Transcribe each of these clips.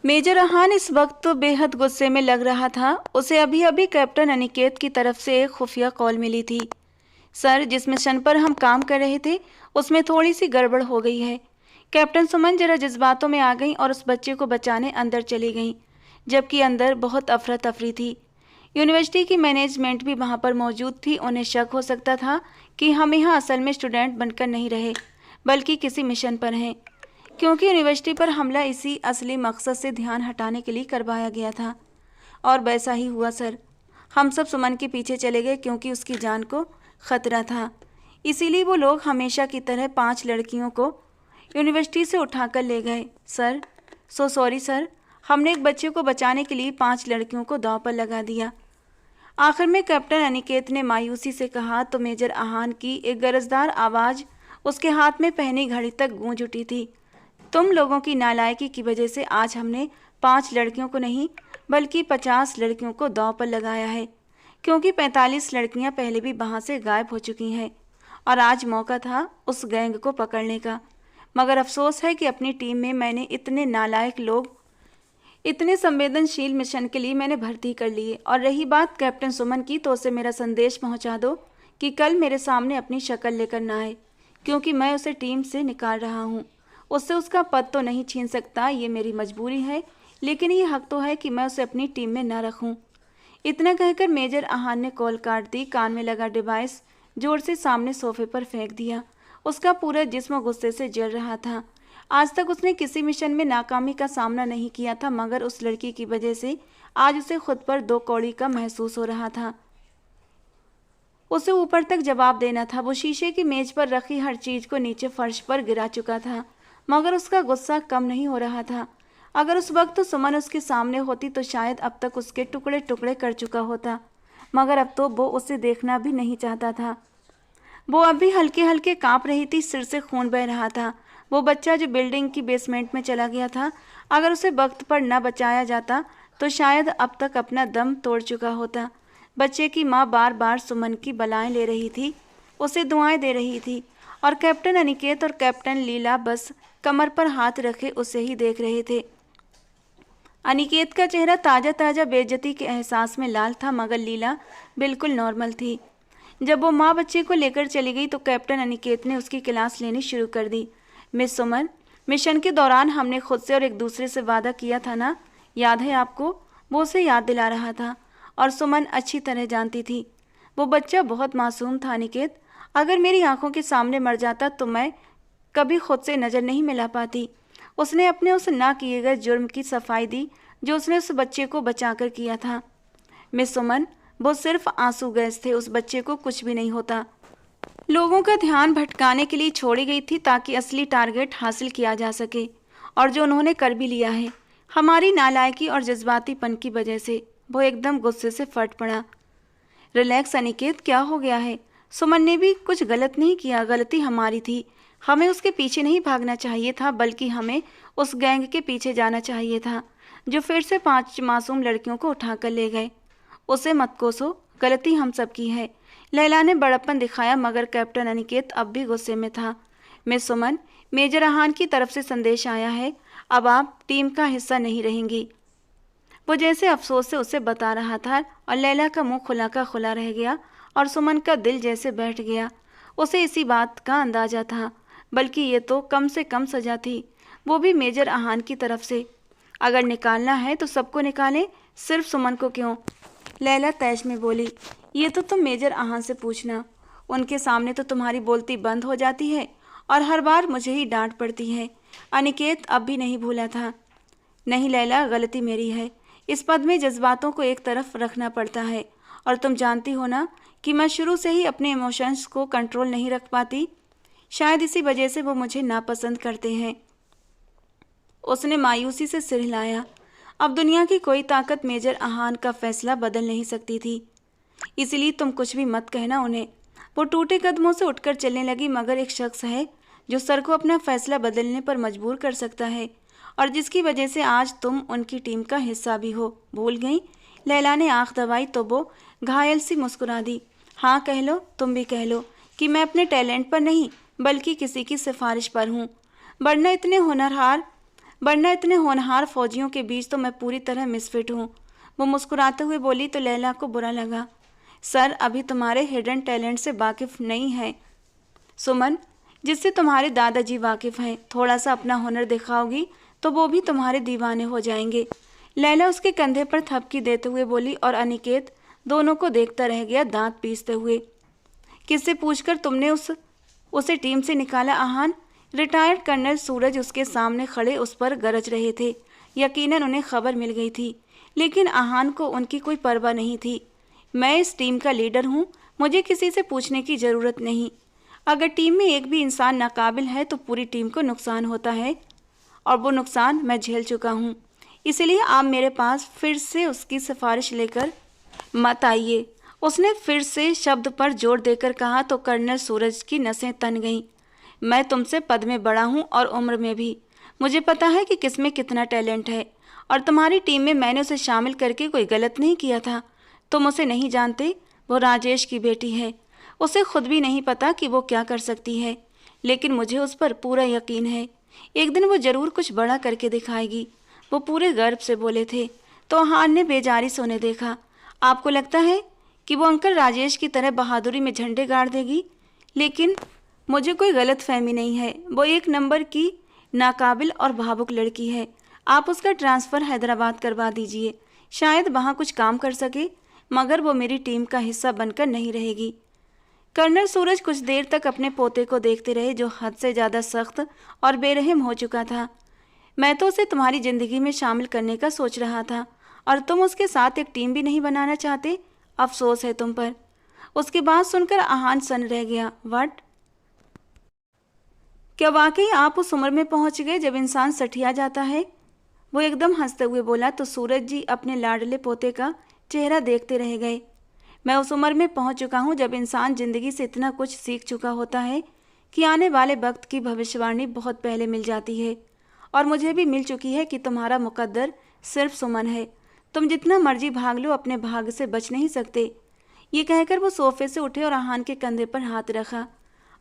Major Ahaan इस वक्त तो बेहद गुस्से में लग रहा था। उसे अभी अभी कैप्टन अनिकेत की तरफ से एक खुफिया कॉल मिली थी। सर, जिस मिशन पर हम काम कर रहे थे उसमें थोड़ी सी गड़बड़ हो गई है। कैप्टन सुमन जरा जज्बातों में आ गई और उस बच्चे को बचाने अंदर चली गई, जबकि अंदर बहुत अफरा तफरी थी। यूनिवर्सिटी की मैनेजमेंट भी वहाँ पर मौजूद थी। उन्हें शक हो सकता था कि हम यहाँ असल में स्टूडेंट बनकर नहीं रहे, बल्कि किसी मिशन पर हैं, क्योंकि यूनिवर्सिटी पर हमला इसी असली मकसद से ध्यान हटाने के लिए करवाया गया था। और वैसा ही हुआ सर। हम सब सुमन के पीछे चले गए क्योंकि उसकी जान को खतरा था। इसीलिए वो लोग हमेशा की तरह 5 लड़कियों को यूनिवर्सिटी से उठाकर ले गए। सर, सो सॉरी सर, हमने एक बच्चे को बचाने के लिए 5 लड़कियों को दांव पर लगा दिया। आखिर में कैप्टन अनिकेत ने मायूसी से कहा तो मेजर अहान की एक गरजदार आवाज़ उसके हाथ में पहनी घड़ी तक गूंज उठी थी। तुम लोगों की नालायकी की वजह से आज हमने 5 लड़कियों को नहीं बल्कि 50 लड़कियों को दांव पर लगाया है, क्योंकि 45 लड़कियां पहले भी वहां से गायब हो चुकी हैं और आज मौका था उस गैंग को पकड़ने का। मगर अफसोस है कि अपनी टीम में मैंने इतने नालायक लोग इतने संवेदनशील मिशन के लिए मैंने भर्ती कर लिए। और रही बात कैप्टन सुमन की, तो उसे मेरा संदेश पहुंचा दो कि कल मेरे सामने अपनी शक्ल लेकर ना आए, क्योंकि मैं उसे टीम से निकाल रहा हूं। उससे उसका पद तो नहीं छीन सकता, ये मेरी मजबूरी है, लेकिन ये हक तो है कि मैं उसे अपनी टीम में न रखूं। इतना कहकर मेजर अहान ने कॉल काट दी। कान में लगा डिवाइस जोर से सामने सोफे पर फेंक दिया। उसका पूरा जिस्म गुस्से से जल रहा था। आज तक उसने किसी मिशन में नाकामी का सामना नहीं किया था, मगर उस लड़की की वजह से आज उसे खुद पर 2 कौड़ी का महसूस हो रहा था। उसे ऊपर तक जवाब देना था। वो शीशे की मेज पर रखी हर चीज को नीचे फर्श पर गिरा चुका था, मगर उसका गुस्सा कम नहीं हो रहा था। अगर उस वक्त तो सुमन उसके सामने होती तो शायद अब तक उसके टुकड़े टुकड़े कर चुका होता, मगर अब तो वो उसे देखना भी नहीं चाहता था। वो अब भी हल्के हल्के कांप रही थी, सिर से खून बह रहा था। वो बच्चा जो बिल्डिंग की बेसमेंट में चला गया था, अगर उसे वक्त पर न बचाया जाता तो शायद अब तक अपना दम तोड़ चुका होता। बच्चे की माँ बार बार सुमन की बलाएं ले रही थी, उसे दुआएं दे रही थी, और कैप्टन अनिकेत और कैप्टन लीला बस कमर पर हाथ रखे उसे ही देख रहे थे। अनिकेत का चेहरा ताज़ा ताज़ा बेइज्जती के एहसास में लाल था, मगर लीला बिल्कुल नॉर्मल थी। जब वो माँ बच्चे को लेकर चली गई तो कैप्टन अनिकेत ने उसकी क्लास लेनी शुरू कर दी। मिस सुमन, मिशन के दौरान हमने खुद से और एक दूसरे से वादा किया था ना, याद है आपको? वो उसे याद दिला रहा था, और सुमन अच्छी तरह जानती थी वो बच्चा बहुत मासूम था। अनिकेत, अगर मेरी आंखों के सामने मर जाता तो मैं कभी खुद से नज़र नहीं मिला पाती। उसने अपने उस ना किए गए जुर्म की सफाई दी जो उसने उस बच्चे को बचाकर किया था। मिस सुमन, वो सिर्फ आंसू गैस थे, उस बच्चे को कुछ भी नहीं होता। लोगों का ध्यान भटकाने के लिए छोड़ी गई थी ताकि असली टारगेट हासिल किया जा सके, और जो उन्होंने कर भी लिया है। हमारी नालायकी और जज्बातीपन की वजह से। वो एकदम गुस्से से फट पड़ा। रिलैक्स अनिकेत, क्या हो गया है? सुमन ने भी कुछ गलत नहीं किया, गलती हमारी थी। हमें उसके पीछे नहीं भागना चाहिए था, बल्कि हमें उस गैंग के पीछे जाना चाहिए था जो फिर से 5 मासूम लड़कियों को उठाकर ले गए। उसे मत कोसो, गलती हम सब की है। लैला ने बड़प्पन दिखाया, मगर कैप्टन अनिकेत अब भी गुस्से में था। मिस सुमन, मेजर अहान की तरफ से संदेश आया है, अब आप टीम का हिस्सा नहीं रहेंगी। वो जैसे अफसोस से उसे बता रहा था, और लैला का मुंह खुला का खुला रह गया और सुमन का दिल जैसे बैठ गया। उसे इसी बात का अंदाजा था, बल्कि ये तो कम से कम सजा थी, वो भी मेजर अहान की तरफ से। अगर निकालना है तो सबको निकालें, सिर्फ सुमन को क्यों? लैला तैश में बोली। ये तो तुम मेजर अहान से पूछना, उनके सामने तो तुम्हारी बोलती बंद हो जाती है और हर बार मुझे ही डांट पड़ती है। अनिकेत अब भी नहीं भूला था। नहीं लैला, गलती मेरी है। इस पद में जज्बातों को एक तरफ रखना पड़ता है, और तुम जानती हो ना कि मैं शुरू से ही अपने इमोशंस को कंट्रोल नहीं रख पाती। शायद इसी वजह से वो मुझे नापसंद करते हैं। उसने मायूसी से सिर हिलाया। अब दुनिया की कोई ताकत मेजर अहान का फैसला बदल नहीं सकती थी, इसलिए तुम कुछ भी मत कहना उन्हें। वो टूटे कदमों से उठकर चलने लगी, मगर एक शख्स है जो सर को अपना फैसला बदलने पर मजबूर कर सकता है, और जिसकी वजह से आज तुम उनकी टीम का हिस्सा भी हो। भूल गई? लैला ने आंख दबाई तो वो घायल सी मुस्कुरा दी। हाँ कह लो, तुम भी कह लो कि मैं अपने टैलेंट पर नहीं बल्कि किसी की सिफारिश पर हूँ, वरना इतने होनहार वरना इतने होनहार फौजियों के बीच तो मैं पूरी तरह मिसफिट हूँ। वो मुस्कुराते हुए बोली तो लैला को बुरा लगा। सर अभी तुम्हारे हिडन टैलेंट से वाकिफ नहीं है सुमन, जिससे तुम्हारे दादाजी वाकिफ हैं। थोड़ा सा अपना हुनर दिखाओगी तो वो भी तुम्हारे दीवाने हो जाएंगे। लैला उसके कंधे पर थपकी देते हुए बोली और अनिकेत दोनों को देखता रह गया दांत पीसते हुए। किससे पूछकर तुमने उसे टीम से निकाला आहान? रिटायर्ड कर्नल सूरज उसके सामने खड़े उस पर गरज रहे थे। यकीनन उन्हें खबर मिल गई थी, लेकिन आहान को उनकी कोई परवाह नहीं थी। मैं इस टीम का लीडर हूँ, मुझे किसी से पूछने की ज़रूरत नहीं। अगर टीम में एक भी इंसान नाकाबिल है तो पूरी टीम को नुकसान होता है, और वो नुकसान मैं झेल चुका हूँ। इसलिए आप मेरे पास फिर से उसकी सिफारिश लेकर मत आइए। उसने फिर से शब्द पर जोर देकर कहा तो कर्नल सूरज की नसें तन गईं। मैं तुमसे पद में बड़ा हूँ और उम्र में भी। मुझे पता है कि किसमें कितना टैलेंट है, और तुम्हारी टीम में मैंने उसे शामिल करके कोई गलत नहीं किया था। तुम उसे नहीं जानते, वो राजेश की बेटी है। उसे खुद भी नहीं पता कि वो क्या कर सकती है, लेकिन मुझे उस पर पूरा यकीन है। एक दिन वो ज़रूर कुछ बड़ा करके दिखाएगी। वो पूरे गर्व से बोले थे। तो आहान ने बेजारी से उन्हें देखा। आपको लगता है कि वो अंकल राजेश की तरह बहादुरी में झंडे गाड़ देगी? लेकिन मुझे कोई गलत फहमी नहीं है। वो एक नंबर की नाकाबिल और भावुक लड़की है। आप उसका ट्रांसफ़र हैदराबाद करवा दीजिए, शायद वहाँ कुछ काम कर सके, मगर वो मेरी टीम का हिस्सा बनकर नहीं रहेगी। कर्नल सूरज कुछ देर तक अपने पोते को देखते रहे, जो हद से ज़्यादा सख्त और बेरहम हो चुका था। मैं तो उसे तुम्हारी ज़िंदगी में शामिल करने का सोच रहा था, और तुम उसके साथ एक टीम भी नहीं बनाना चाहते। अफसोस है तुम पर। उसकी बात सुनकर आहान सन रह गया। व्हाट? क्या वाकई आप उस उम्र में पहुंच गए जब इंसान सठिया जाता है? वो एकदम हंसते हुए बोला तो सूरज जी अपने लाडले पोते का चेहरा देखते रह गए। मैं उस उम्र में पहुंच चुका हूं जब इंसान ज़िंदगी से इतना कुछ सीख चुका होता है कि आने वाले वक्त की भविष्यवाणी बहुत पहले मिल जाती है। और मुझे भी मिल चुकी है कि तुम्हारा मुकद्दर सिर्फ सुमन है। तुम जितना मर्जी भाग लो, अपने भाग्य से बच नहीं सकते। ये कहकर वो सोफे से उठे और आहान के कंधे पर हाथ रखा।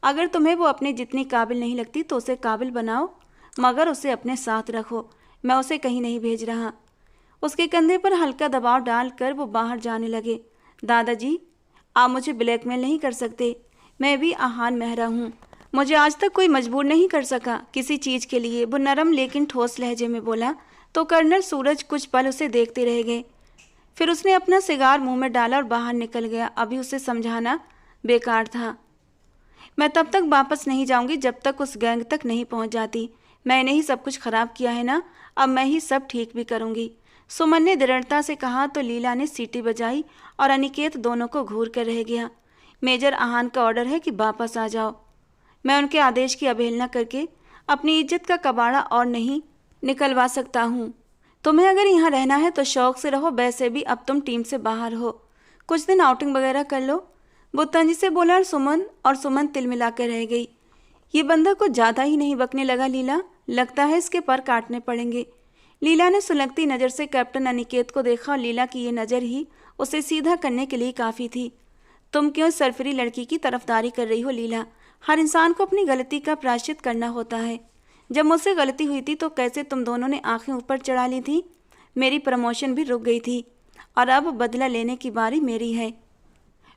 अगर तुम्हें वो अपने जितनी काबिल नहीं लगती तो उसे काबिल बनाओ, मगर उसे अपने साथ रखो। मैं उसे कहीं नहीं भेज रहा। उसके कंधे पर हल्का दबाव डालकर वो बाहर जाने लगे। दादाजी, आप मुझे ब्लैकमेल नहीं कर सकते। मैं भी आहान मेहरा हूँ। मुझे आज तक कोई मजबूर नहीं कर सका किसी चीज़ के लिए। वो नरम लेकिन ठोस लहजे में बोला तो कर्नल सूरज कुछ पल उसे देखते रह गए। फिर उसने अपना सिगार मुंह में डाला और बाहर निकल गया। अभी उसे समझाना बेकार था। मैं तब तक वापस नहीं जाऊंगी जब तक उस गैंग तक नहीं पहुंच जाती। मैंने ही सब कुछ खराब किया है ना, अब मैं ही सब ठीक भी करूंगी। सुमन ने दृढ़ता से कहा तो लीला ने सीटी बजाई और अनिकेत दोनों को घूर कर रह गया। मेजर आहान का ऑर्डर है कि वापस आ जाओ। मैं उनके आदेश की अवहेलना करके अपनी इज्जत का कबाड़ा और नहीं निकलवा सकता हूँ। तुम्हें अगर यहाँ रहना है तो शौक से रहो, वैसे भी अब तुम टीम से बाहर हो। कुछ दिन आउटिंग वगैरह कर लो। वो तंजी से बोला और सुमन तिल मिला कर रह गई। ये बंदा कुछ ज़्यादा ही नहीं बकने लगा लीला, लगता है इसके पर काटने पड़ेंगे। लीला ने सुलगती नज़र से कैप्टन अनिकेत को देखा और लीला की ये नज़र ही उसे सीधा करने के लिए काफ़ी थी। तुम क्यों सरफरी लड़की की तरफदारी कर रही हो लीला? हर इंसान को अपनी गलती का प्रायश्चित करना होता है। जब मुझसे गलती हुई थी तो कैसे तुम दोनों ने आंखें ऊपर चढ़ा ली थी। मेरी प्रमोशन भी रुक गई थी और अब बदला लेने की बारी मेरी है।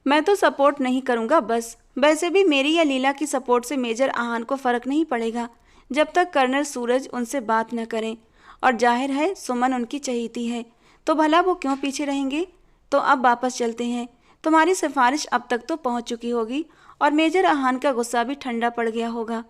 मैं तो सपोर्ट नहीं करूँगा बस। वैसे भी मेरी या लीला की सपोर्ट से मेजर आहान को फ़र्क नहीं पड़ेगा जब तक कर्नल सूरज उनसे बात न करें। और जाहिर है सुमन उनकी चहेती है, तो भला वो क्यों पीछे रहेंगे। तो अब वापस चलते हैं। तुम्हारी सिफारिश अब तक तो पहुंच चुकी होगी और मेजर आहान का गुस्सा भी ठंडा पड़ गया होगा।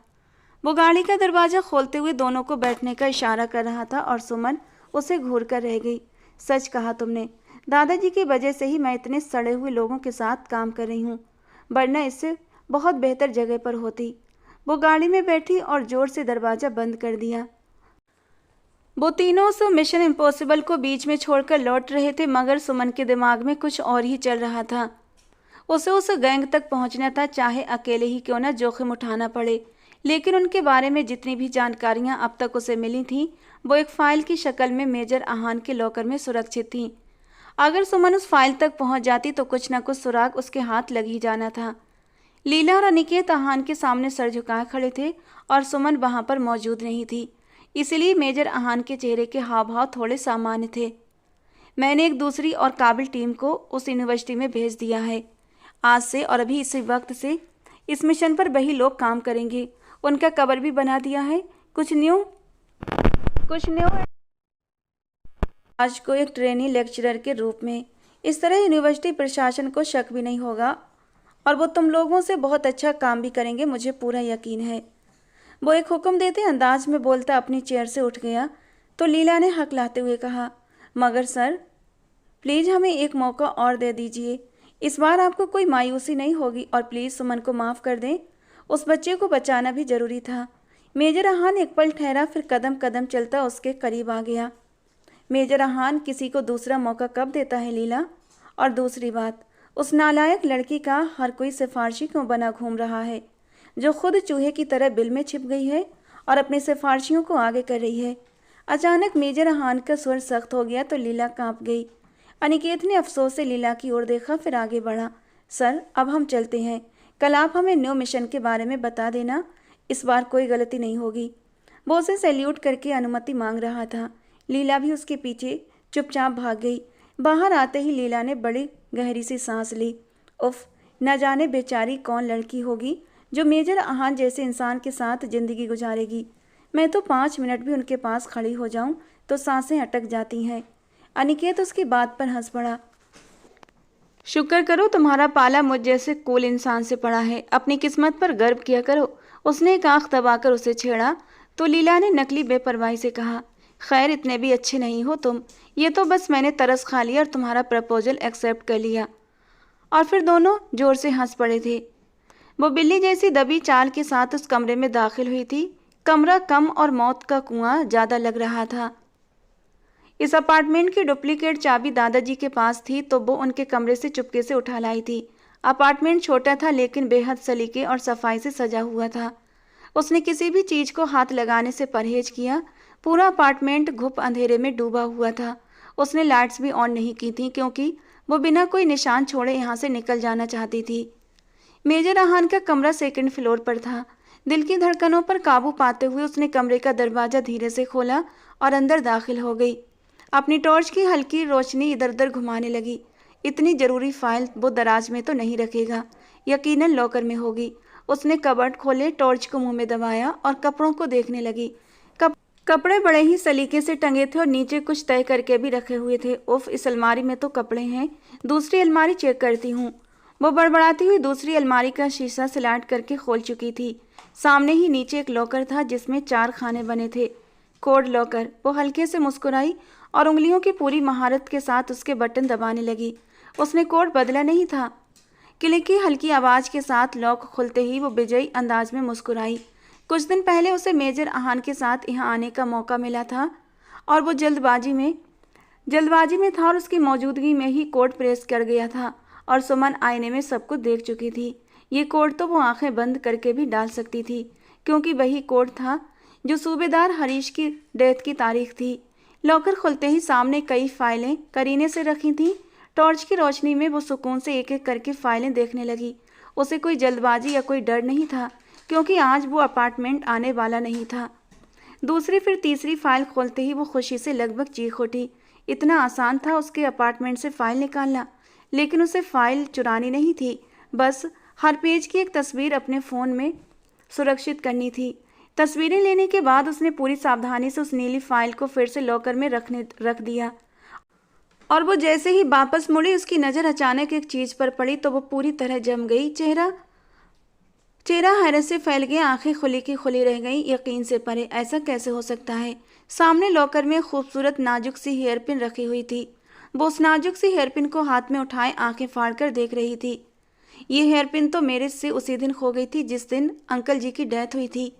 वो गाड़ी का दरवाज़ा खोलते हुए दोनों को बैठने का इशारा कर रहा था और सुमन उसे घूर कर रह गई। सच कहा तुमने। दादाजी की वजह से ही मैं इतने सड़े हुए लोगों के साथ काम कर रही हूँ, वरना इससे बहुत बेहतर जगह पर होती। वो गाड़ी में बैठी और ज़ोर से दरवाज़ा बंद कर दिया। वो तीनों उस मिशन इम्पॉसिबल को बीच में छोड़कर लौट रहे थे, मगर सुमन के दिमाग में कुछ और ही चल रहा था। उसे उस गैंग तक पहुंचना था, चाहे अकेले ही क्यों न जोखिम उठाना पड़े। लेकिन उनके बारे में जितनी भी जानकारियां अब तक उसे मिली थीं, वो एक फ़ाइल की शक्ल में मेजर आहान के लॉकर में सुरक्षित थीं। अगर सुमन उस फाइल तक पहुंच जाती तो कुछ न कुछ सुराग उसके हाथ लग ही जाना था। लीला और अनिकेत आहान के सामने सर झुकाए खड़े थे और सुमन वहां पर मौजूद नहीं थी। इसलिए मेजर अहान के चेहरे के हाव भाव थोड़े सामान्य थे। मैंने एक दूसरी और काबिल टीम को उस यूनिवर्सिटी में भेज दिया है। आज से और अभी इसी वक्त से इस मिशन पर वही लोग काम करेंगे। उनका कवर भी बना दिया है। कुछ न्यू आज को एक ट्रेनी लेक्चरर के रूप में। इस तरह यूनिवर्सिटी प्रशासन को शक भी नहीं होगा और वो तुम लोगों से बहुत अच्छा काम भी करेंगे, मुझे पूरा यकीन है। वो एक हुक्म देते अंदाज में बोलता अपनी चेयर से उठ गया तो लीला ने हकलाते हुए कहा, मगर सर प्लीज़ हमें एक मौका और दे दीजिए। इस बार आपको कोई मायूसी नहीं होगी और प्लीज़ सुमन को माफ़ कर दें। उस बच्चे को बचाना भी ज़रूरी था। मेजर अहान एक पल ठहरा, फिर कदम कदम चलता उसके करीब आ गया। मेजर अहान किसी को दूसरा मौका कब देता है लीला? और दूसरी बात, उस नालायक लड़की का हर कोई सिफारशी क्यों बना घूम रहा है, जो खुद चूहे की तरह बिल में छिप गई है और अपनी सिफारशियों को आगे कर रही है। अचानक मेजर अहान का स्वर सख्त हो गया तो लीला कांप गई। अनिकेत ने अफसोस से लीला की ओर देखा, फिर आगे बढ़ा। सर अब हम चलते हैं। कल आप हमें न्यू मिशन के बारे में बता देना। इस बार कोई गलती नहीं होगी। वो उसे सैल्यूट करके अनुमति मांग रहा था। लीला भी उसके पीछे चुपचाप भाग गई। बाहर आते ही लीला ने बड़ी गहरी सी सांस ली। उफ, न जाने बेचारी कौन लड़की होगी जो मेजर अहान जैसे इंसान के साथ जिंदगी गुजारेगी। मैं तो 5 मिनट भी उनके पास खड़ी हो जाऊं तो सांसें अटक जाती हैं। अनिकेत उसकी बात पर हंस पड़ा। शुक्र करो तुम्हारा पाला मुझ जैसे कूल इंसान से पड़ा है। अपनी किस्मत पर गर्व किया करो। उसने एक आंख दबाकर उसे छेड़ा तो लीला ने नकली बेपरवाही से कहा, खैर इतने भी अच्छे नहीं हो तुम। ये तो बस मैंने तरस खा लिया और तुम्हारा प्रपोजल एक्सेप्ट कर लिया। और फिर दोनों जोर से हंस पड़े थे। वो बिल्ली जैसी दबी चाल के साथ उस कमरे में दाखिल हुई थी। कमरा कम और मौत का कुआं ज़्यादा लग रहा था। इस अपार्टमेंट की डुप्लीकेट चाबी दादाजी के पास थी तो वो उनके कमरे से चुपके से उठा लाई थी। अपार्टमेंट छोटा था लेकिन बेहद सलीके और सफाई से सजा हुआ था। उसने किसी भी चीज़ को हाथ लगाने से परहेज किया। पूरा अपार्टमेंट घुप अंधेरे में डूबा हुआ था। उसने लाइट्स भी ऑन नहीं की थी क्योंकि वो बिना कोई निशान छोड़े यहाँ से निकल जाना चाहती थी। मेजर अहान का कमरा 2nd फ्लोर पर था। दिल की धड़कनों पर काबू पाते हुए उसने कमरे का दरवाज़ा धीरे से खोला और अंदर दाखिल हो गई। अपनी टॉर्च की हल्की रोशनी इधर उधर घुमाने लगी। इतनी ज़रूरी फाइल वो दराज में तो नहीं रखेगा, यकीनन लॉकर में होगी। उसने कबर्ड खोले, टॉर्च को मुंह में दबाया और कपड़ों को देखने लगी। कपड़े बड़े ही सलीके से टंगे थे और नीचे कुछ तय करके भी रखे हुए थे। उफ, इस अलमारी में तो कपड़े हैं। दूसरी अलमारी चेक करती हूँ। वो बड़बड़ाती हुई दूसरी अलमारी का शीशा स्लाइड करके खोल चुकी थी। सामने ही नीचे एक लॉकर था जिसमें 4 खाने बने थे। Code locker. वो हल्के से मुस्कुराई और उंगलियों की पूरी महारत के साथ उसके बटन दबाने लगी। उसने कोड बदला नहीं था। क्लिक की हल्की आवाज़ के साथ लॉक खुलते ही वो विजयी अंदाज में मुस्कुराई। कुछ दिन पहले उसे मेजर अहान के साथ यहाँ आने का मौका मिला था और वो जल्दबाजी में था और उसकी मौजूदगी में ही कोड प्रेस कर गया था और सुमन आईने में सब कुछ देख चुकी थी। ये कोड तो वो आंखें बंद करके भी डाल सकती थी क्योंकि वही कोड था जो सूबेदार हरीश की डेथ की तारीख थी। लॉकर खुलते ही सामने कई फाइलें करीने से रखी थीं। टॉर्च की रोशनी में वो सुकून से एक एक करके फाइलें देखने लगी। उसे कोई जल्दबाजी या कोई डर नहीं था क्योंकि आज वो अपार्टमेंट आने वाला नहीं था। दूसरी फिर तीसरी फाइल खोलते ही वो खुशी से लगभग चीख उठी। इतना आसान था उसके अपार्टमेंट से फाइल निकालना, लेकिन उसे फाइल चुरानी नहीं थी, बस हर पेज की एक तस्वीर अपने फ़ोन में सुरक्षित करनी थी। तस्वीरें लेने के बाद उसने पूरी सावधानी से उस नीली फाइल को फिर से लॉकर में रख दिया और वो जैसे ही वापस मुड़ी उसकी नज़र अचानक एक चीज़ पर पड़ी तो वो पूरी तरह जम गई। चेहरा हैरत से फैल गया, आंखें खुली की खुली रह गईं, यकीन से परे। ऐसा कैसे हो सकता है? सामने लॉकर में खूबसूरत नाजुक सी हेयरपिन रखी हुई थी। वो उस नाजुक सी हेयरपिन को हाथ में उठाए आंखें फाड़कर देख रही थी। ये हेयरपिन तो मेरे से उसी दिन खो गई थी जिस दिन अंकल जी की डेथ हुई थी,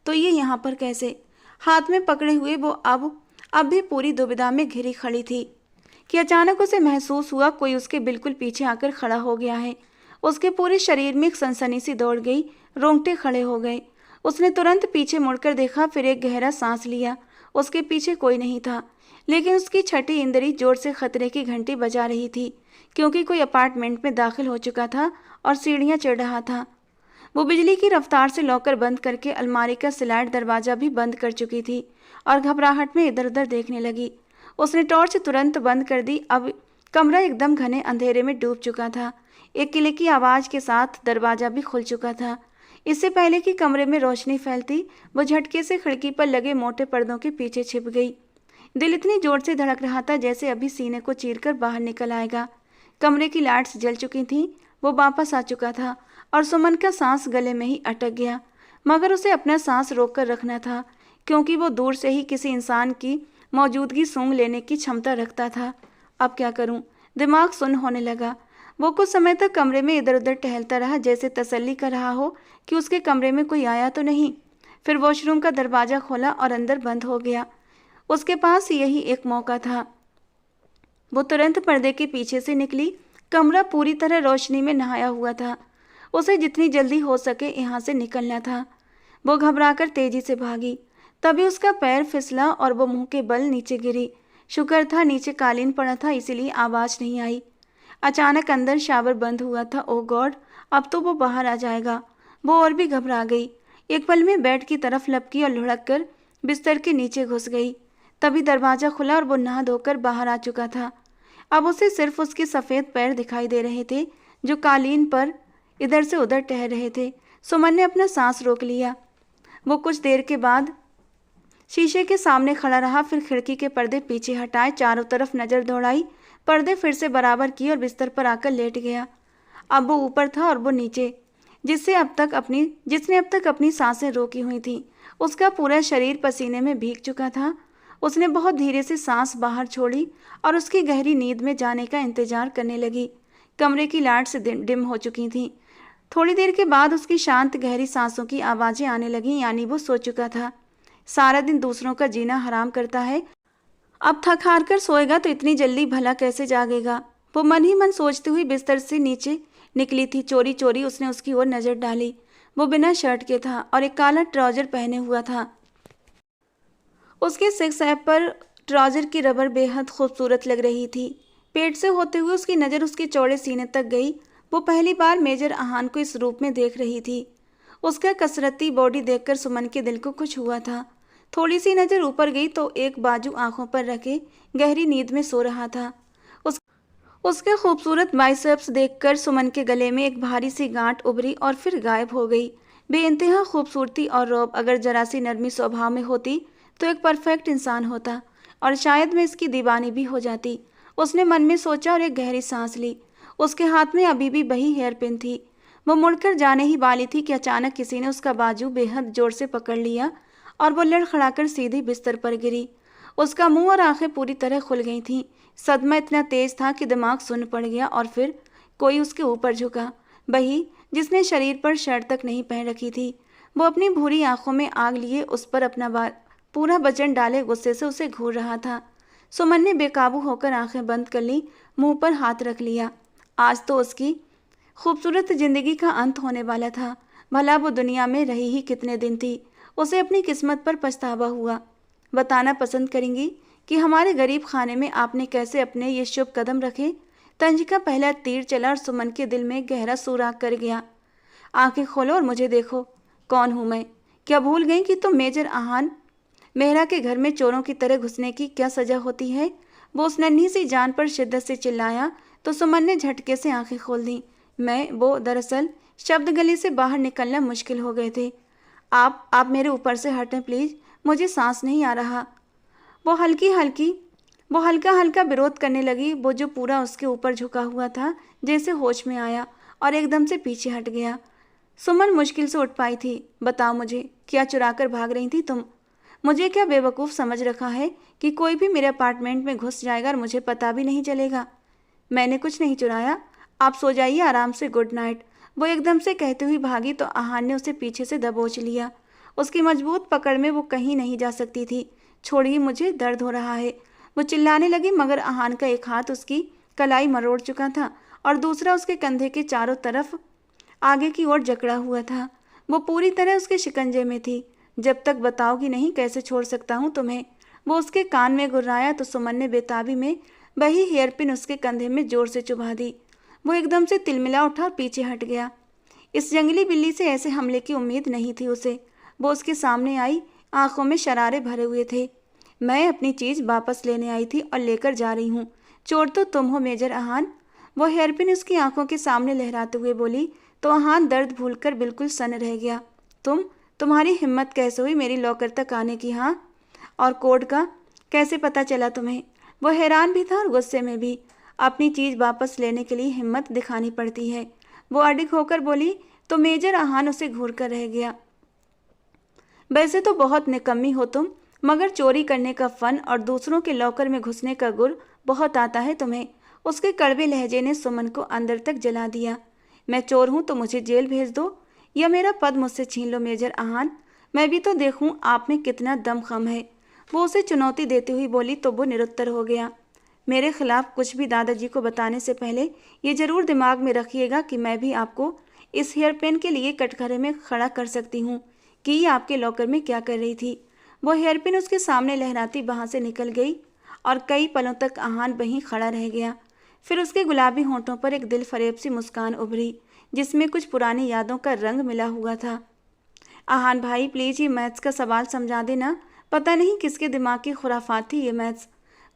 तो ये यहाँ पर कैसे? हाथ में पकड़े हुए वो अब भी पूरी दुविधा में घिरी खड़ी थी कि अचानक उसे महसूस हुआ कोई उसके बिल्कुल पीछे आकर खड़ा हो गया है। उसके पूरे शरीर में एक सनसनी सी दौड़ गई, रोंगटे खड़े हो गए। उसने तुरंत पीछे मुड़कर देखा, फिर एक गहरा सांस लिया। उसके पीछे कोई नहीं था, लेकिन उसकी छठी इंद्री जोर से खतरे की घंटी बजा रही थी क्योंकि कोई अपार्टमेंट में दाखिल हो चुका था और सीढ़ियाँ चढ़ रहा था। वो बिजली की रफ्तार से लॉकर बंद करके अलमारी का स्लाइड दरवाज़ा भी बंद कर चुकी थी और घबराहट में इधर उधर देखने लगी। उसने टॉर्च तुरंत बंद कर दी। अब कमरा एकदम घने अंधेरे में डूब चुका था। एक किले की आवाज के साथ दरवाजा भी खुल चुका था। इससे पहले कि कमरे में रोशनी फैलती, वो झटके से खिड़की पर लगे मोटे पर्दों के पीछे छिप गई। दिल इतनी जोर से धड़क रहा था जैसे अभी सीने को चीरकर बाहर निकल आएगा। कमरे की लाइट्स जल चुकी थीं। वो वापस आ चुका था और सुमन का सांस गले में ही अटक गया। मगर उसे अपना सांस रोककर रखना था, क्योंकि वो दूर से ही किसी इंसान की मौजूदगी सूंघ लेने की क्षमता रखता था। अब क्या करूं? दिमाग सुन्न होने लगा। वो कुछ समय तक कमरे में इधर उधर टहलता रहा, जैसे तसल्ली कर रहा हो कि उसके कमरे में कोई आया तो नहीं। फिर वॉशरूम का दरवाजा खोला और अंदर बंद हो गया। उसके पास यही एक मौका था। वो तुरंत पर्दे के पीछे से निकली। कमरा पूरी तरह रोशनी में नहाया हुआ था। उसे जितनी जल्दी हो सके यहाँ से निकलना था। वो घबराकर तेजी से भागी। तभी उसका पैर फिसला और वो मुंह के बल नीचे गिरी। शुक्र था नीचे कालीन पड़ा था, इसीलिए आवाज नहीं आई। अचानक अंदर शावर बंद हुआ था। ओ गॉड, अब तो वो बाहर आ जाएगा। वो और भी घबरा गई। एक पल में बेड की तरफ लपकी और लुढ़क कर बिस्तर के नीचे घुस गई। तभी दरवाजा खुला और वो नहा धोकर बाहर आ चुका था। अब उसे सिर्फ उसके सफ़ेद पैर दिखाई दे रहे थे, जो कालीन पर इधर से उधर टहल रहे थे। सुमन ने अपना सांस रोक लिया। वो कुछ देर के बाद शीशे के सामने खड़ा रहा, फिर खिड़की के पर्दे पीछे हटाए, चारों तरफ नज़र दौड़ाई, पर्दे फिर से बराबर किए और बिस्तर पर आकर लेट गया। अब वो ऊपर था और वो नीचे। जिसने अब तक अपनी सांसें रोकी हुई थीं। उसका पूरा शरीर पसीने में भीग चुका था। उसने बहुत धीरे से सांस बाहर छोड़ी और उसकी गहरी नींद में जाने का इंतजार करने लगी। कमरे की लाइट्स डिम हो चुकी थीं। थोड़ी देर के बाद उसकी शांत गहरी सांसों की आवाज़ें आने लगीं, यानी वो सो चुका था। सारा दिन दूसरों का जीना हराम करता है, अब थक हार कर सोएगा तो इतनी जल्दी भला कैसे जागेगा? वो मन ही मन सोचती हुई बिस्तर से नीचे निकली थी। चोरी चोरी उसने उसकी ओर नज़र डाली। वो बिना शर्ट के था और एक काला ट्राउजर पहने हुआ था। उसके सिक्स एप पर ट्राउजर की रबर बेहद खूबसूरत लग रही थी। पेट से होते हुए उसकी नज़र उसके चौड़े सीने तक गई। वो पहली बार मेजर आहान को इस रूप में देख रही थी। उसका कसरती बॉडी देखकर सुमन के दिल को कुछ हुआ था। थोड़ी सी नज़र ऊपर गई तो एक बाजू आंखों पर रखे गहरी नींद में सो रहा था। उसके खूबसूरत बाइसेप्स देखकर सुमन के गले में एक भारी सी गांठ उभरी और फिर गायब हो गई। बेइंतहा खूबसूरती और रौब अगर जरा सी नरमी स्वभाव में होती तो एक परफेक्ट इंसान होता, और शायद मैं इसकी दीवानी भी हो जाती। उसने मन में सोचा और एक गहरी सांस ली। उसके हाथ में अभी भी वही हेयर पिन थी। वो मुड़कर जाने ही वाली थी कि अचानक किसी ने उसका बाजू बेहद जोर से पकड़ लिया और वो लड़खड़ाकर सीधी बिस्तर पर गिरी। उसका मुंह और आंखें पूरी तरह खुल गई थीं। सदमा इतना तेज था कि दिमाग सुन्न पड़ गया और फिर कोई उसके ऊपर झुका, वही जिसने शरीर पर शर्ट तक नहीं पहन रखी थी। वो अपनी भूरी आंखों में आग लिए उस पर अपना पूरा वजन डाले गुस्से से उसे घूर रहा था। सुमन ने बेकाबू होकर आंखें बंद कर ली, मुंह पर हाथ रख लिया। आज तो उसकी खूबसूरत जिंदगी का अंत होने वाला था। भला वो दुनिया में रही ही कितने दिन थी। उसे अपनी किस्मत पर पछतावा हुआ। बताना पसंद करेंगी कि हमारे गरीब खाने में आपने कैसे अपने ये शुभ कदम रखे? तंज का पहला तीर चला और सुमन के दिल में गहरा सुराग कर गया। आंखें खोलो और मुझे देखो। कौन हूँ मैं? क्या भूल गई कि तुम मेजर आहान मेहरा के घर में चोरों की तरह घुसने की क्या सजा होती है? वो उस नन्ही सी जान पर शिद्दत से चिल्लाया तो सुमन ने झटके से आंखें खोल दी। वो दरअसल शब्द गले से बाहर निकलना मुश्किल हो गए थे। आप मेरे ऊपर से हटें प्लीज, मुझे सांस नहीं आ रहा। वो हल्का हल्का विरोध करने लगी। वो जो पूरा उसके ऊपर झुका हुआ था जैसे होश में आया और एकदम से पीछे हट गया। सुमन मुश्किल से उठ पाई थी। बताओ मुझे, क्या चुरा कर भाग रही थी तुम? मुझे क्या बेवकूफ़ समझ रखा है कि कोई भी मेरे अपार्टमेंट में घुस जाएगा और मुझे पता भी नहीं चलेगा? मैंने कुछ नहीं चुराया, आप सो जाइए आराम से, गुड नाइट। वो एकदम से कहती हुई भागी तो आहान ने उसे पीछे से दबोच लिया। उसकी मजबूत पकड़ में वो कहीं नहीं जा सकती थी। छोड़िए, मुझे दर्द हो रहा है, वो चिल्लाने लगी, मगर आहान का एक हाथ उसकी कलाई मरोड़ चुका था और दूसरा उसके कंधे के चारों तरफ आगे की ओर जकड़ा हुआ था। वो पूरी तरह उसके शिकंजे में थी। जब तक बताओगी नहीं कैसे छोड़ सकता हूँ तुम्हें? वो उसके कान में गुर्राया तो सुमन ने बेताबी में वही हेयरपिन उसके कंधे में जोर से चुभा दी। वो एकदम से तिलमिला उठा और पीछे हट गया। इस जंगली बिल्ली से ऐसे हमले की उम्मीद नहीं थी उसे। वो उसके सामने आई, आंखों में शरारे भरे हुए थे। मैं अपनी चीज़ वापस लेने आई थी और लेकर जा रही हूँ। चोर तो तुम हो मेजर अहान। वो हेयरपिन उसकी आंखों के सामने लहराते हुए बोली तो अहान दर्द भूलकर बिल्कुल सन्न रह गया। तुम्हारी हिम्मत कैसे हुई मेरी लॉकर तक आने की? हाँ, और कोड का कैसे पता चला तुम्हें? वो हैरान भी था और गुस्से में भी। अपनी चीज़ वापस लेने के लिए हिम्मत दिखानी पड़ती है, वो अडिग होकर बोली। तो मेजर अहान उसे घूर कर रह गया। वैसे तो बहुत निकम्मी हो तुम, मगर चोरी करने का फन और दूसरों के लॉकर में घुसने का गुर बहुत आता है तुम्हें। उसके कड़वे लहजे ने सुमन को अंदर तक जला दिया। मैं चोर हूं तो मुझे जेल भेज दो या मेरा पद मुझसे छीन लो मेजर अहान। मैं भी तो देखूं आप में कितना दमखम है। वो उसे चुनौती देती हुई बोली तो वो निरुत्तर हो गया। मेरे खिलाफ कुछ भी दादाजी को बताने से पहले ये जरूर दिमाग में रखिएगा कि मैं भी आपको इस हेयर पेन के लिए कटघरे में खड़ा कर सकती हूँ कि ये आपके लॉकर में क्या कर रही थी। वो हेयर पिन उसके सामने लहराती वहां से निकल गई और कई पलों तक अहान वहीं खड़ा रह गया। फिर उसके गुलाबी होंठों पर एक दिल फरेब सी मुस्कान उभरी जिसमें कुछ पुरानी यादों का रंग मिला हुआ था। अहान भाई प्लीज ये मैथ्स का सवाल समझा देना। पता नहीं किसके दिमाग की खुराफात थी ये मैथ्स,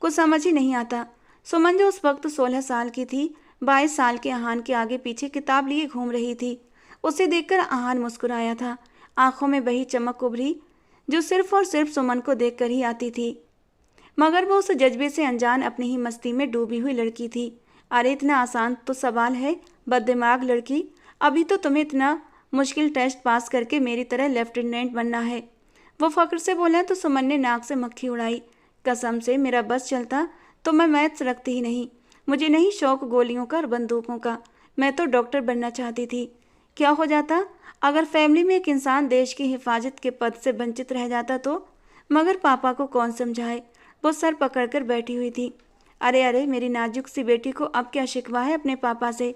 कुछ समझ ही नहीं आता। सुमन जो उस वक्त 16 साल की थी 22 साल के अहान के आगे पीछे किताब लिए घूम रही थी। उसे देखकर अहान मुस्कुराया था। आंखों में वही चमक उभरी जो सिर्फ और सिर्फ सुमन को देखकर ही आती थी, मगर वो उस जज्बे से अनजान अपनी ही मस्ती में डूबी हुई लड़की थी। अरे इतना आसान तो सवाल है बददिमाग लड़की, अभी तो तुम्हें इतना मुश्किल टेस्ट पास करके मेरी तरह लेफ्टिनेंट बनना है। वो फक्र से बोला तो सुमन ने नाक से मक्खी उड़ाई। कसम से मेरा बस चलता तो मैं मैथ्स रखती ही नहीं। मुझे नहीं शौक गोलियों का और बंदूकों का, मैं तो डॉक्टर बनना चाहती थी। क्या हो जाता अगर फैमिली में एक इंसान देश की हिफाजत के पद से वंचित रह जाता तो? मगर पापा को कौन समझाए, वो सर पकड़कर बैठी हुई थी। अरे अरे मेरी नाजुक सी बेटी को अब क्या शिकवा है अपने पापा से।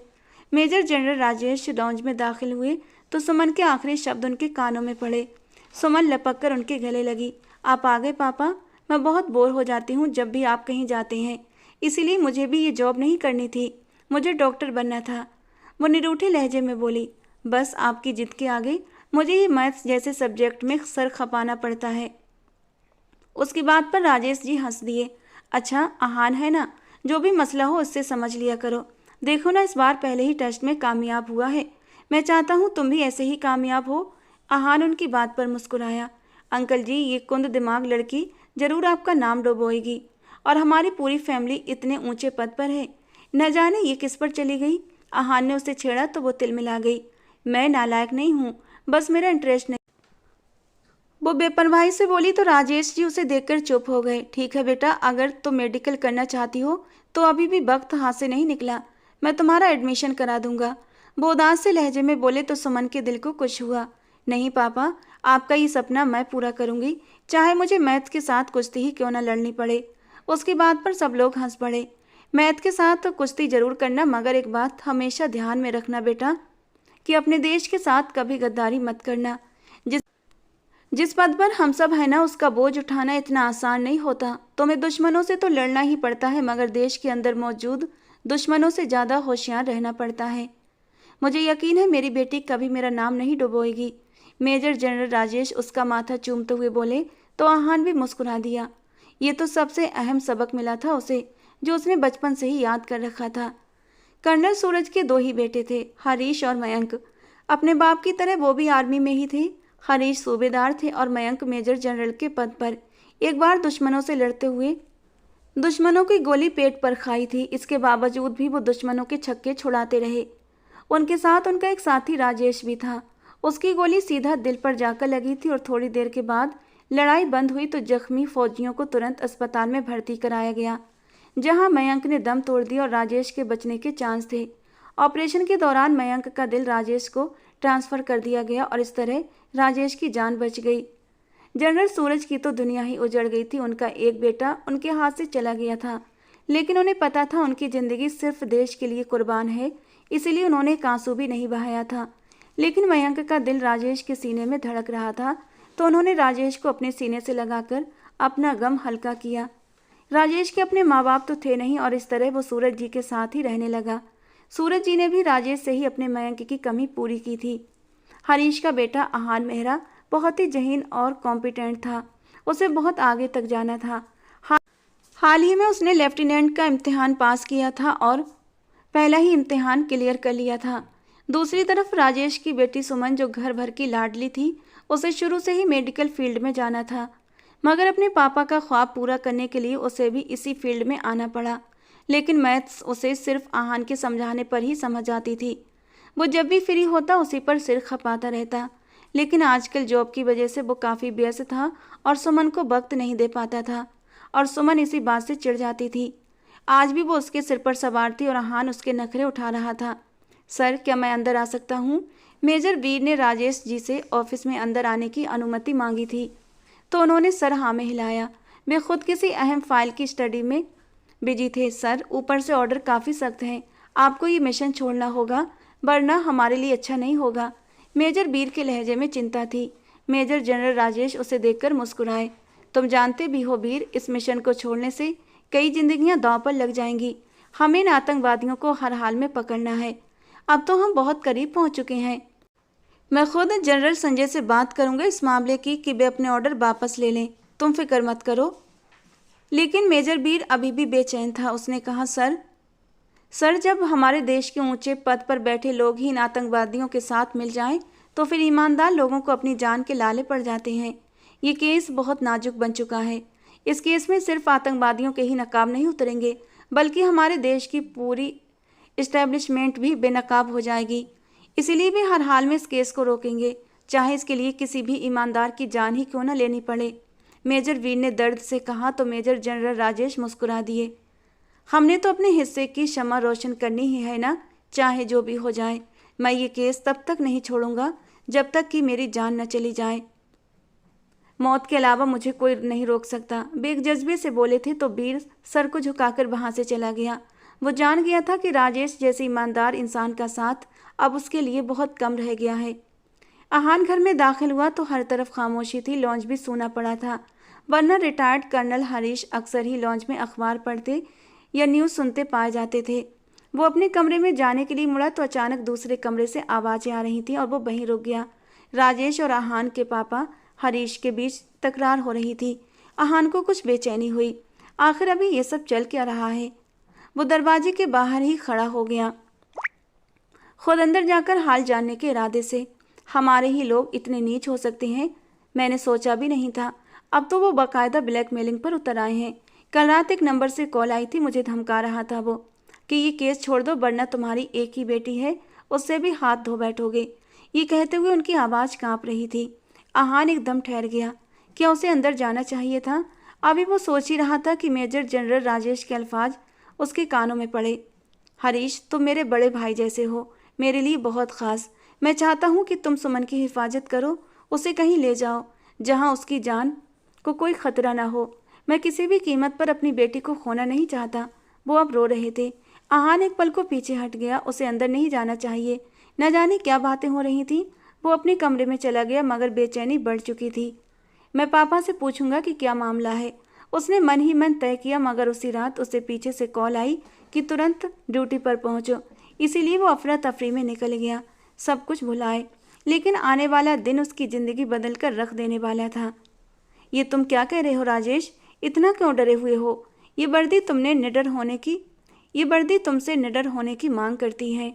मेजर जनरल राजेश लॉन्ज में दाखिल हुए तो सुमन के आखिरी शब्द उनके कानों में पड़े। सुमन लपक कर उनके गले लगी। आप आ गए पापा? मैं बहुत बोर हो जाती हूँ जब भी आप कहीं जाते हैं, इसीलिए मुझे भी ये जॉब नहीं करनी थी, मुझे डॉक्टर बनना था। वो निरूठे लहजे में बोली। बस आपकी जिद के आगे मुझे ये मैथ्स जैसे सब्जेक्ट में सर खपाना पड़ता है। उसकी बात पर राजेश जी हंस दिए। अच्छा अहान है ना, जो भी मसला हो उससे समझ लिया करो। देखो ना इस बार पहले ही टेस्ट में कामयाब हुआ है, मैं चाहता हूँ तुम भी ऐसे ही कामयाब हो। अहान उनकी बात पर मुस्कुराया। अंकल जी ये कुंद दिमाग लड़की जरूर आपका नाम डुबोएगी और हमारी पूरी फैमिली इतने ऊंचे पद पर है, न जाने ये किस पर चली गई। अहान ने उसे छेड़ा तो वो तिलमिला गई। मैं नालायक नहीं हूँ, बस मेरा इंटरेस्ट नहीं। वो बेपरवाही से बोली तो राजेश जी उसे देखकर चुप हो गए। ठीक है बेटा, अगर तुम मेडिकल करना चाहती हो तो अभी भी वक्त हाथ से नहीं निकला, मैं तुम्हारा एडमिशन करा दूंगा। वो उदास से लहजे में बोले तो सुमन के दिल को कुछ हुआ। नहीं पापा, आपका ये सपना मैं पूरा करूंगी, चाहे मुझे मैथ के साथ कुश्ती ही क्यों न लड़नी पड़े। उसकी बात पर सब लोग हंस पड़े। मैथ के साथ तो कुश्ती जरूर करना, मगर एक बात हमेशा ध्यान में रखना बेटा कि अपने देश के साथ कभी गद्दारी मत करना। जिस जिस पद पर हम सब है ना, उसका बोझ उठाना इतना आसान नहीं होता। तुम्हें दुश्मनों से तो लड़ना ही पड़ता है, मगर देश के अंदर मौजूद दुश्मनों से ज़्यादा होशियार रहना पड़ता है। मुझे यकीन है मेरी बेटी कभी मेरा नाम नहीं डुबोएगी। मेजर जनरल राजेश उसका माथा चूमते हुए बोले तो आहान भी मुस्कुरा दिया। ये तो सबसे अहम सबक मिला था उसे, जो उसने बचपन से ही याद कर रखा था। कर्नल सूरज के दो ही बेटे थे, हरीश और मयंक। अपने बाप की तरह वो भी आर्मी में ही थे। हरीश सूबेदार थे और मयंक मेजर जनरल के पद पर। एक बार दुश्मनों से लड़ते हुए दुश्मनों की गोली पेट पर खाई थी, इसके बावजूद भी वो दुश्मनों के छक्के छुड़ाते रहे। उनके साथ उनका एक साथी राजेश भी था। उसकी गोली सीधा दिल पर जाकर लगी थी और थोड़ी देर के बाद लड़ाई बंद हुई तो जख्मी फौजियों को तुरंत अस्पताल में भर्ती कराया गया, जहां मयंक ने दम तोड़ दिया और राजेश के बचने के चांस थे। ऑपरेशन के दौरान मयंक का दिल राजेश को ट्रांसफर कर दिया गया और इस तरह राजेश की जान बच गई। जनरल सूरज की तो दुनिया ही उजड़ गई थी। उनका एक बेटा उनके हाथ से चला गया था, लेकिन उन्हें पता था उनकी जिंदगी सिर्फ देश के लिए कुर्बान है, इसीलिए उन्होंने एक आंसू भी नहीं बहाया था। लेकिन मयंक का दिल राजेश के सीने में धड़क रहा था, तो उन्होंने राजेश को अपने सीने से लगाकर अपना गम हल्का किया। राजेश के अपने माँ बाप तो थे नहीं और इस तरह वो सूरज जी के साथ ही रहने लगा। सूरज जी ने भी राजेश से ही अपने मयंक की कमी पूरी की थी। हरीश का बेटा आहान मेहरा बहुत ही जहीन और कॉम्पिटेंट था। उसे बहुत आगे तक जाना था। हाल ही में उसने लेफ्टिनेंट का इम्तिहान पास किया था और पहला ही इम्तिहान क्लियर कर लिया था। दूसरी तरफ राजेश की बेटी सुमन, जो घर भर की लाडली थी, उसे शुरू से ही मेडिकल फील्ड में जाना था, मगर अपने पापा का ख्वाब पूरा करने के लिए उसे भी इसी फील्ड में आना पड़ा। लेकिन मैथ्स उसे सिर्फ आहान के समझाने पर ही समझ आती थी। वो जब भी फ्री होता उसी पर सिर खपाता रहता। लेकिन आजकल जॉब की वजह से वो काफ़ी व्यस्त था और सुमन को वक्त नहीं दे पाता था, और सुमन इसी बात से चिढ़ जाती थी। आज भी वो उसके सिर पर सवार थी और आहान उसके नखरे उठा रहा था। सर, क्या मैं अंदर आ सकता हूँ? मेजर वीर ने राजेश जी से ऑफिस में अंदर आने की अनुमति मांगी थी, तो उन्होंने सर हाँ में हिलाया। वे खुद किसी अहम फाइल की स्टडी में बिजी थे। सर, ऊपर से ऑर्डर काफ़ी सख्त हैं, आपको ये मिशन छोड़ना होगा, वरना हमारे लिए अच्छा नहीं होगा। मेजर वीर के लहजे में चिंता थी। मेजर जनरल राजेश उसे देखकर मुस्कुराए। तुम जानते भी हो वीर, इस मिशन को छोड़ने से कई जिंदगियां दांव पर लग जाएंगी। हमें इन आतंकवादियों को हर हाल में पकड़ना है। अब तो हम बहुत करीब पहुंच चुके हैं। मैं खुद जनरल संजय से बात करूंगा इस मामले की कि वे अपने ऑर्डर वापस ले लें, तुम फिक्र मत करो। लेकिन मेजर वीर अभी भी बेचैन था। उसने कहा, सर, जब हमारे देश के ऊंचे पद पर बैठे लोग ही इन आतंकवादियों के साथ मिल जाएं, तो फिर ईमानदार लोगों को अपनी जान के लाले पड़ जाते हैं। ये केस बहुत नाजुक बन चुका है। इस केस में सिर्फ आतंकवादियों के ही नकाब नहीं उतरेंगे, बल्कि हमारे देश की पूरी इस्टेब्लिशमेंट भी बेनकाब हो जाएगी। इसीलिए वे हर हाल में इस केस को रोकेंगे, चाहे इसके लिए किसी भी ईमानदार की जान ही क्यों न लेनी पड़े। मेजर वीर ने दर्द से कहा तो मेजर जनरल राजेश मुस्कुरा दिए। हमने तो अपने हिस्से की शम्मा रोशन करनी ही है ना, चाहे जो भी हो जाए। मैं ये केस तब तक नहीं छोड़ूंगा जब तक कि मेरी जान न चली जाए। मौत के अलावा मुझे कोई नहीं रोक सकता। वे एक जज्बे से बोले थे तो वीर सर को झुकाकर वहां से चला गया। वो जान गया था कि राजेश जैसे ईमानदार इंसान का साथ अब उसके लिए बहुत कम रह गया है। आहान घर में दाखिल हुआ तो हर तरफ खामोशी थी। लॉन्च भी सूना पड़ा था, वरना रिटायर्ड कर्नल हरीश अक्सर ही लॉन्च में अखबार पढ़ते या न्यूज़ सुनते पाए जाते थे। वो अपने कमरे में जाने के लिए मुड़ा तो अचानक दूसरे कमरे से आवाज़ें आ रही थीं और वो वहीं रुक गया। राजेश और आहान के पापा हरीश के बीच तकरार हो रही थी। आहान को कुछ बेचैनी हुई। आखिर अभी ये सब चल क्या रहा है? वो दरवाजे के बाहर ही खड़ा हो गया, खुद अंदर जाकर हाल जानने के इरादे से। हमारे ही लोग इतने नीच हो सकते हैं, मैंने सोचा भी नहीं था। अब तो वो बाकायदा ब्लैकमेलिंग पर उतर आए हैं। कल रात एक नंबर से कॉल आई थी, मुझे धमका रहा था वो कि ये केस छोड़ दो, वरना तुम्हारी एक ही बेटी है, उससे भी हाथ धो बैठोगे। ये कहते हुए उनकी आवाज़ कांप रही थी। आहान एकदम ठहर गया। क्या उसे अंदर जाना चाहिए था? अभी वो सोच ही रहा था कि मेजर जनरल राजेश के अल्फाज उसके कानों में पड़े। हरीश, तुम मेरे बड़े भाई जैसे हो, मेरे लिए बहुत ख़ास। मैं चाहता हूँ कि तुम सुमन की हिफाजत करो, उसे कहीं ले जाओ जहाँ उसकी जान को कोई खतरा ना हो। मैं किसी भी कीमत पर अपनी बेटी को खोना नहीं चाहता। वो अब रो रहे थे। आहान एक पल को पीछे हट गया। उसे अंदर नहीं जाना चाहिए। न जाने क्या बातें हो रही थी। वो अपने कमरे में चला गया, मगर बेचैनी बढ़ चुकी थी। मैं पापा से पूछूंगा कि क्या मामला है, उसने मन ही मन तय किया। मगर उसी रात उसे पीछे से कॉल आई कि तुरंत ड्यूटी पर पहुंचो। इसीलिए वो अफरा तफरी में निकल गया, सब कुछ भुलाए। लेकिन आने वाला दिन उसकी ज़िंदगी बदल कर रख देने वाला था। ये तुम क्या कह रहे हो राजेश? इतना क्यों डरे हुए हो? ये वर्दी तुमसे निडर होने की मांग करती है।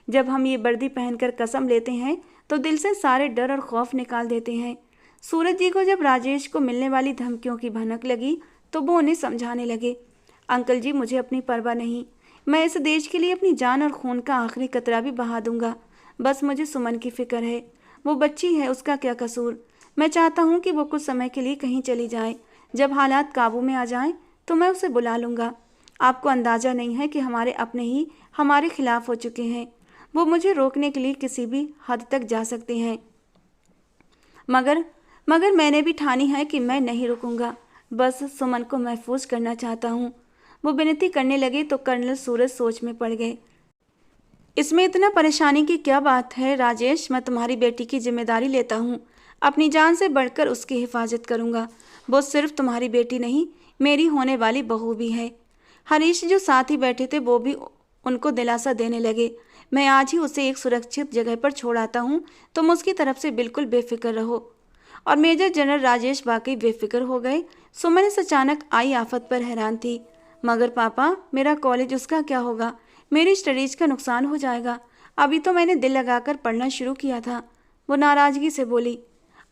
जब हम ये वर्दी पहनकर कसम लेते हैं तो दिल से सारे डर और खौफ निकाल देते हैं। सूरज जी को जब राजेश को मिलने वाली धमकियों की भनक लगी तो वो उन्हें समझाने लगे। अंकल जी, मुझे अपनी परवाह नहीं। मैं इस देश के लिए अपनी जान और खून का आखिरी कतरा भी बहा दूंगा। बस मुझे सुमन की फिक्र है। वो बच्ची है, उसका क्या कसूर? मैं चाहता हूँ कि वो कुछ समय के लिए कहीं चली जाए। जब हालात काबू में आ जाएं तो मैं उसे बुला लूँगा। आपको अंदाज़ा नहीं है कि हमारे अपने ही हमारे खिलाफ हो चुके हैं। वो मुझे रोकने के लिए किसी भी हद तक जा सकते हैं, मगर मैंने भी ठानी है कि मैं नहीं रुकूंगा। बस सुमन को महफूज करना चाहता हूँ। वो विनती करने लगे तो कर्नल सूरज सोच में पड़ गए। इसमें इतना परेशानी की क्या बात है राजेश? मैं तुम्हारी बेटी की जिम्मेदारी लेता हूँ। अपनी जान से बढ़कर उसकी हिफाजत करूँगा। वो सिर्फ तुम्हारी बेटी नहीं, मेरी होने वाली बहू भी है। हरीश जो साथ ही बैठे थे वो भी उनको दिलासा देने लगे। मैं आज ही उसे एक सुरक्षित जगह पर छोड़ आता हूँ, तुम उसकी तरफ से बिल्कुल बेफिक्र रहो। और मेजर जनरल राजेश वाकई बेफिक्र हो गए। सुमन इस अचानक आई आफत पर हैरान थी। मगर पापा, मेरा कॉलेज, उसका क्या होगा? मेरी स्टडीज का नुकसान हो जाएगा। अभी तो मैंने दिल लगाकर पढ़ना शुरू किया था। वो नाराजगी से बोली।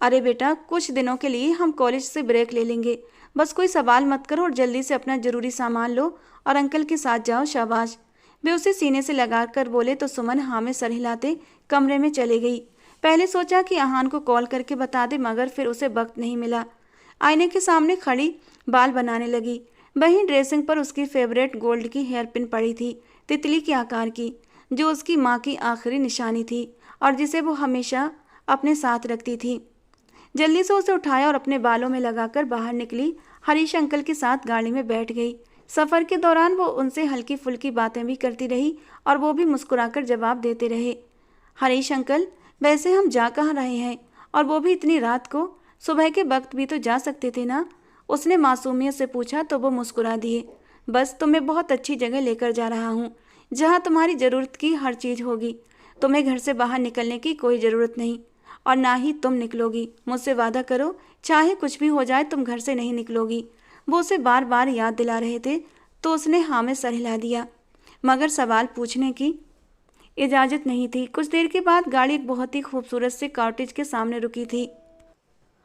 अरे बेटा, कुछ दिनों के लिए हम कॉलेज से ब्रेक ले लेंगे। बस कोई सवाल मत करो और जल्दी से अपना जरूरी सामान लो और अंकल के साथ जाओ। शाबाश। वे उसे सीने से लगाकर बोले तो सुमन हाँ में सर हिलाते कमरे में चली गई। पहले सोचा कि आहान को कॉल करके बता दे, मगर फिर उसे वक्त नहीं मिला। आईने के सामने खड़ी बाल बनाने लगी। वहीं ड्रेसिंग पर उसकी फेवरेट गोल्ड की हेयर पिन पड़ी थी, तितली के आकार की, जो उसकी माँ की आखिरी निशानी थी और जिसे वो हमेशा अपने साथ रखती थी। जल्दी से उसे उठाया और अपने बालों में लगाकर बाहर निकली। हरीश अंकल के साथ गाड़ी में बैठ गई। सफ़र के दौरान वो उनसे हल्की फुल्की बातें भी करती रही और वो भी मुस्कुराकर जवाब देते रहे। हरीश अंकल, वैसे हम जा कहाँ रहे हैं, और वो भी इतनी रात को? सुबह के वक्त भी तो जा सकते थे ना? उसने मासूमियत से पूछा तो वो मुस्कुरा दिए। बस तुम्हें बहुत अच्छी जगह लेकर जा रहा हूँ, जहाँ तुम्हारी ज़रूरत की हर चीज़ होगी। तुम्हें घर से बाहर निकलने की कोई ज़रूरत नहीं और ना ही तुम निकलोगी। मुझसे वादा करो, चाहे कुछ भी हो जाए तुम घर से नहीं निकलोगी। वो उसे बार बार याद दिला रहे थे तो उसने हाँ में सर हिला दिया, मगर सवाल पूछने की इजाज़त नहीं थी। कुछ देर के बाद गाड़ी एक बहुत ही खूबसूरत से कॉटेज के सामने रुकी थी।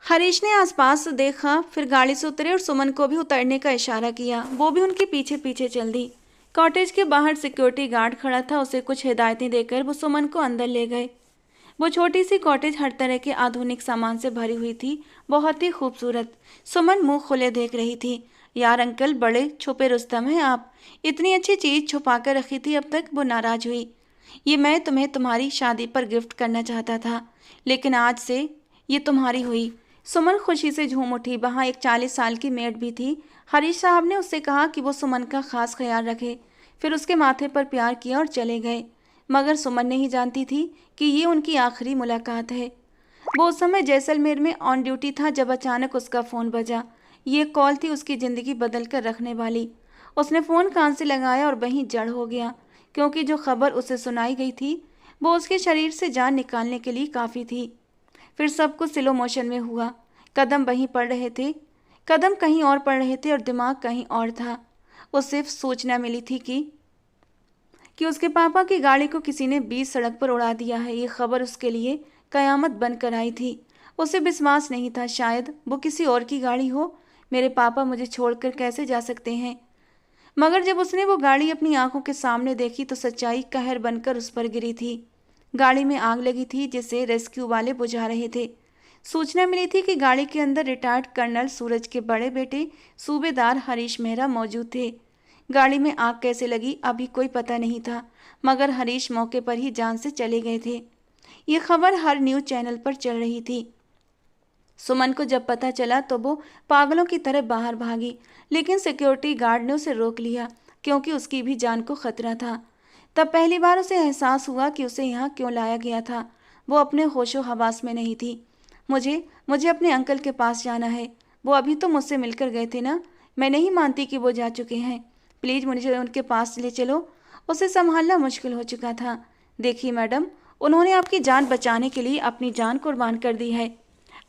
हरीश ने आसपास देखा, फिर गाड़ी से उतरे और सुमन को भी उतरने का इशारा किया। वो भी उनके पीछे पीछे चल दी। कॉटेज के बाहर सिक्योरिटी गार्ड खड़ा था। उसे कुछ हिदायतें देकर वो सुमन को अंदर ले गए। वो छोटी सी कॉटेज हर तरह के आधुनिक सामान से भरी हुई थी, बहुत ही खूबसूरत। सुमन मुंह खुले देख रही थी। यार अंकल, बड़े छुपे रुस्तम हैं आप। इतनी अच्छी चीज़ छुपा कर रखी थी अब तक। वो नाराज हुई। ये मैं तुम्हें तुम्हारी शादी पर गिफ्ट करना चाहता था, लेकिन आज से ये तुम्हारी हुई। सुमन खुशी से झूम उठी। वहाँ एक 40 साल की मेड भी थी। हरीश साहब ने उससे कहा कि वो सुमन का खास ख्याल रखे। फिर उसके माथे पर प्यार किया और चले गए। मगर सुमन नहीं जानती थी कि ये उनकी आखिरी मुलाकात है। वो उस समय जैसलमेर में ऑन ड्यूटी था जब अचानक उसका फ़ोन बजा। ये कॉल थी उसकी ज़िंदगी बदल कर रखने वाली। उसने फ़ोन कान से लगाया और वहीं जड़ हो गया, क्योंकि जो खबर उसे सुनाई गई थी वो उसके शरीर से जान निकालने के लिए काफ़ी थी। फिर सब कुछ स्लो मोशन में हुआ। कदम वहीं पड़ रहे थे, कदम कहीं और पड़ रहे थे और दिमाग कहीं और था। उसे सिर्फ सूचना मिली थी कि उसके पापा की गाड़ी को किसी ने बीच सड़क पर उड़ा दिया है। ये खबर उसके लिए कयामत बनकर आई थी। उसे विश्वास नहीं था, शायद वो किसी और की गाड़ी हो। मेरे पापा मुझे छोड़कर कैसे जा सकते हैं? मगर जब उसने वो गाड़ी अपनी आंखों के सामने देखी तो सच्चाई कहर बनकर उस पर गिरी थी। गाड़ी में आग लगी थी जिसे रेस्क्यू वाले बुझा रहे थे। सूचना मिली थी कि गाड़ी के अंदर रिटायर्ड कर्नल सूरज के बड़े बेटे सूबेदार हरीश मेहरा मौजूद थे। गाड़ी में आग कैसे लगी अभी कोई पता नहीं था, मगर हरीश मौके पर ही जान से चले गए थे। ये खबर हर न्यूज़ चैनल पर चल रही थी। सुमन को जब पता चला तो वो पागलों की तरह बाहर भागी, लेकिन सिक्योरिटी गार्ड ने उसे रोक लिया, क्योंकि उसकी भी जान को खतरा था। तब पहली बार उसे एहसास हुआ कि उसे यहाँ क्यों लाया गया था। वो अपने होशो हवास में नहीं थी। मुझे मुझे अपने अंकल के पास जाना है। वो अभी तो मुझसे मिलकर गए थे ना। मैं नहीं मानती कि वो जा चुके हैं। प्लीज़ मुझे उनके पास ले चलो। उसे संभालना मुश्किल हो चुका था। देखिए मैडम, उन्होंने आपकी जान बचाने के लिए अपनी जान कुर्बान कर दी है।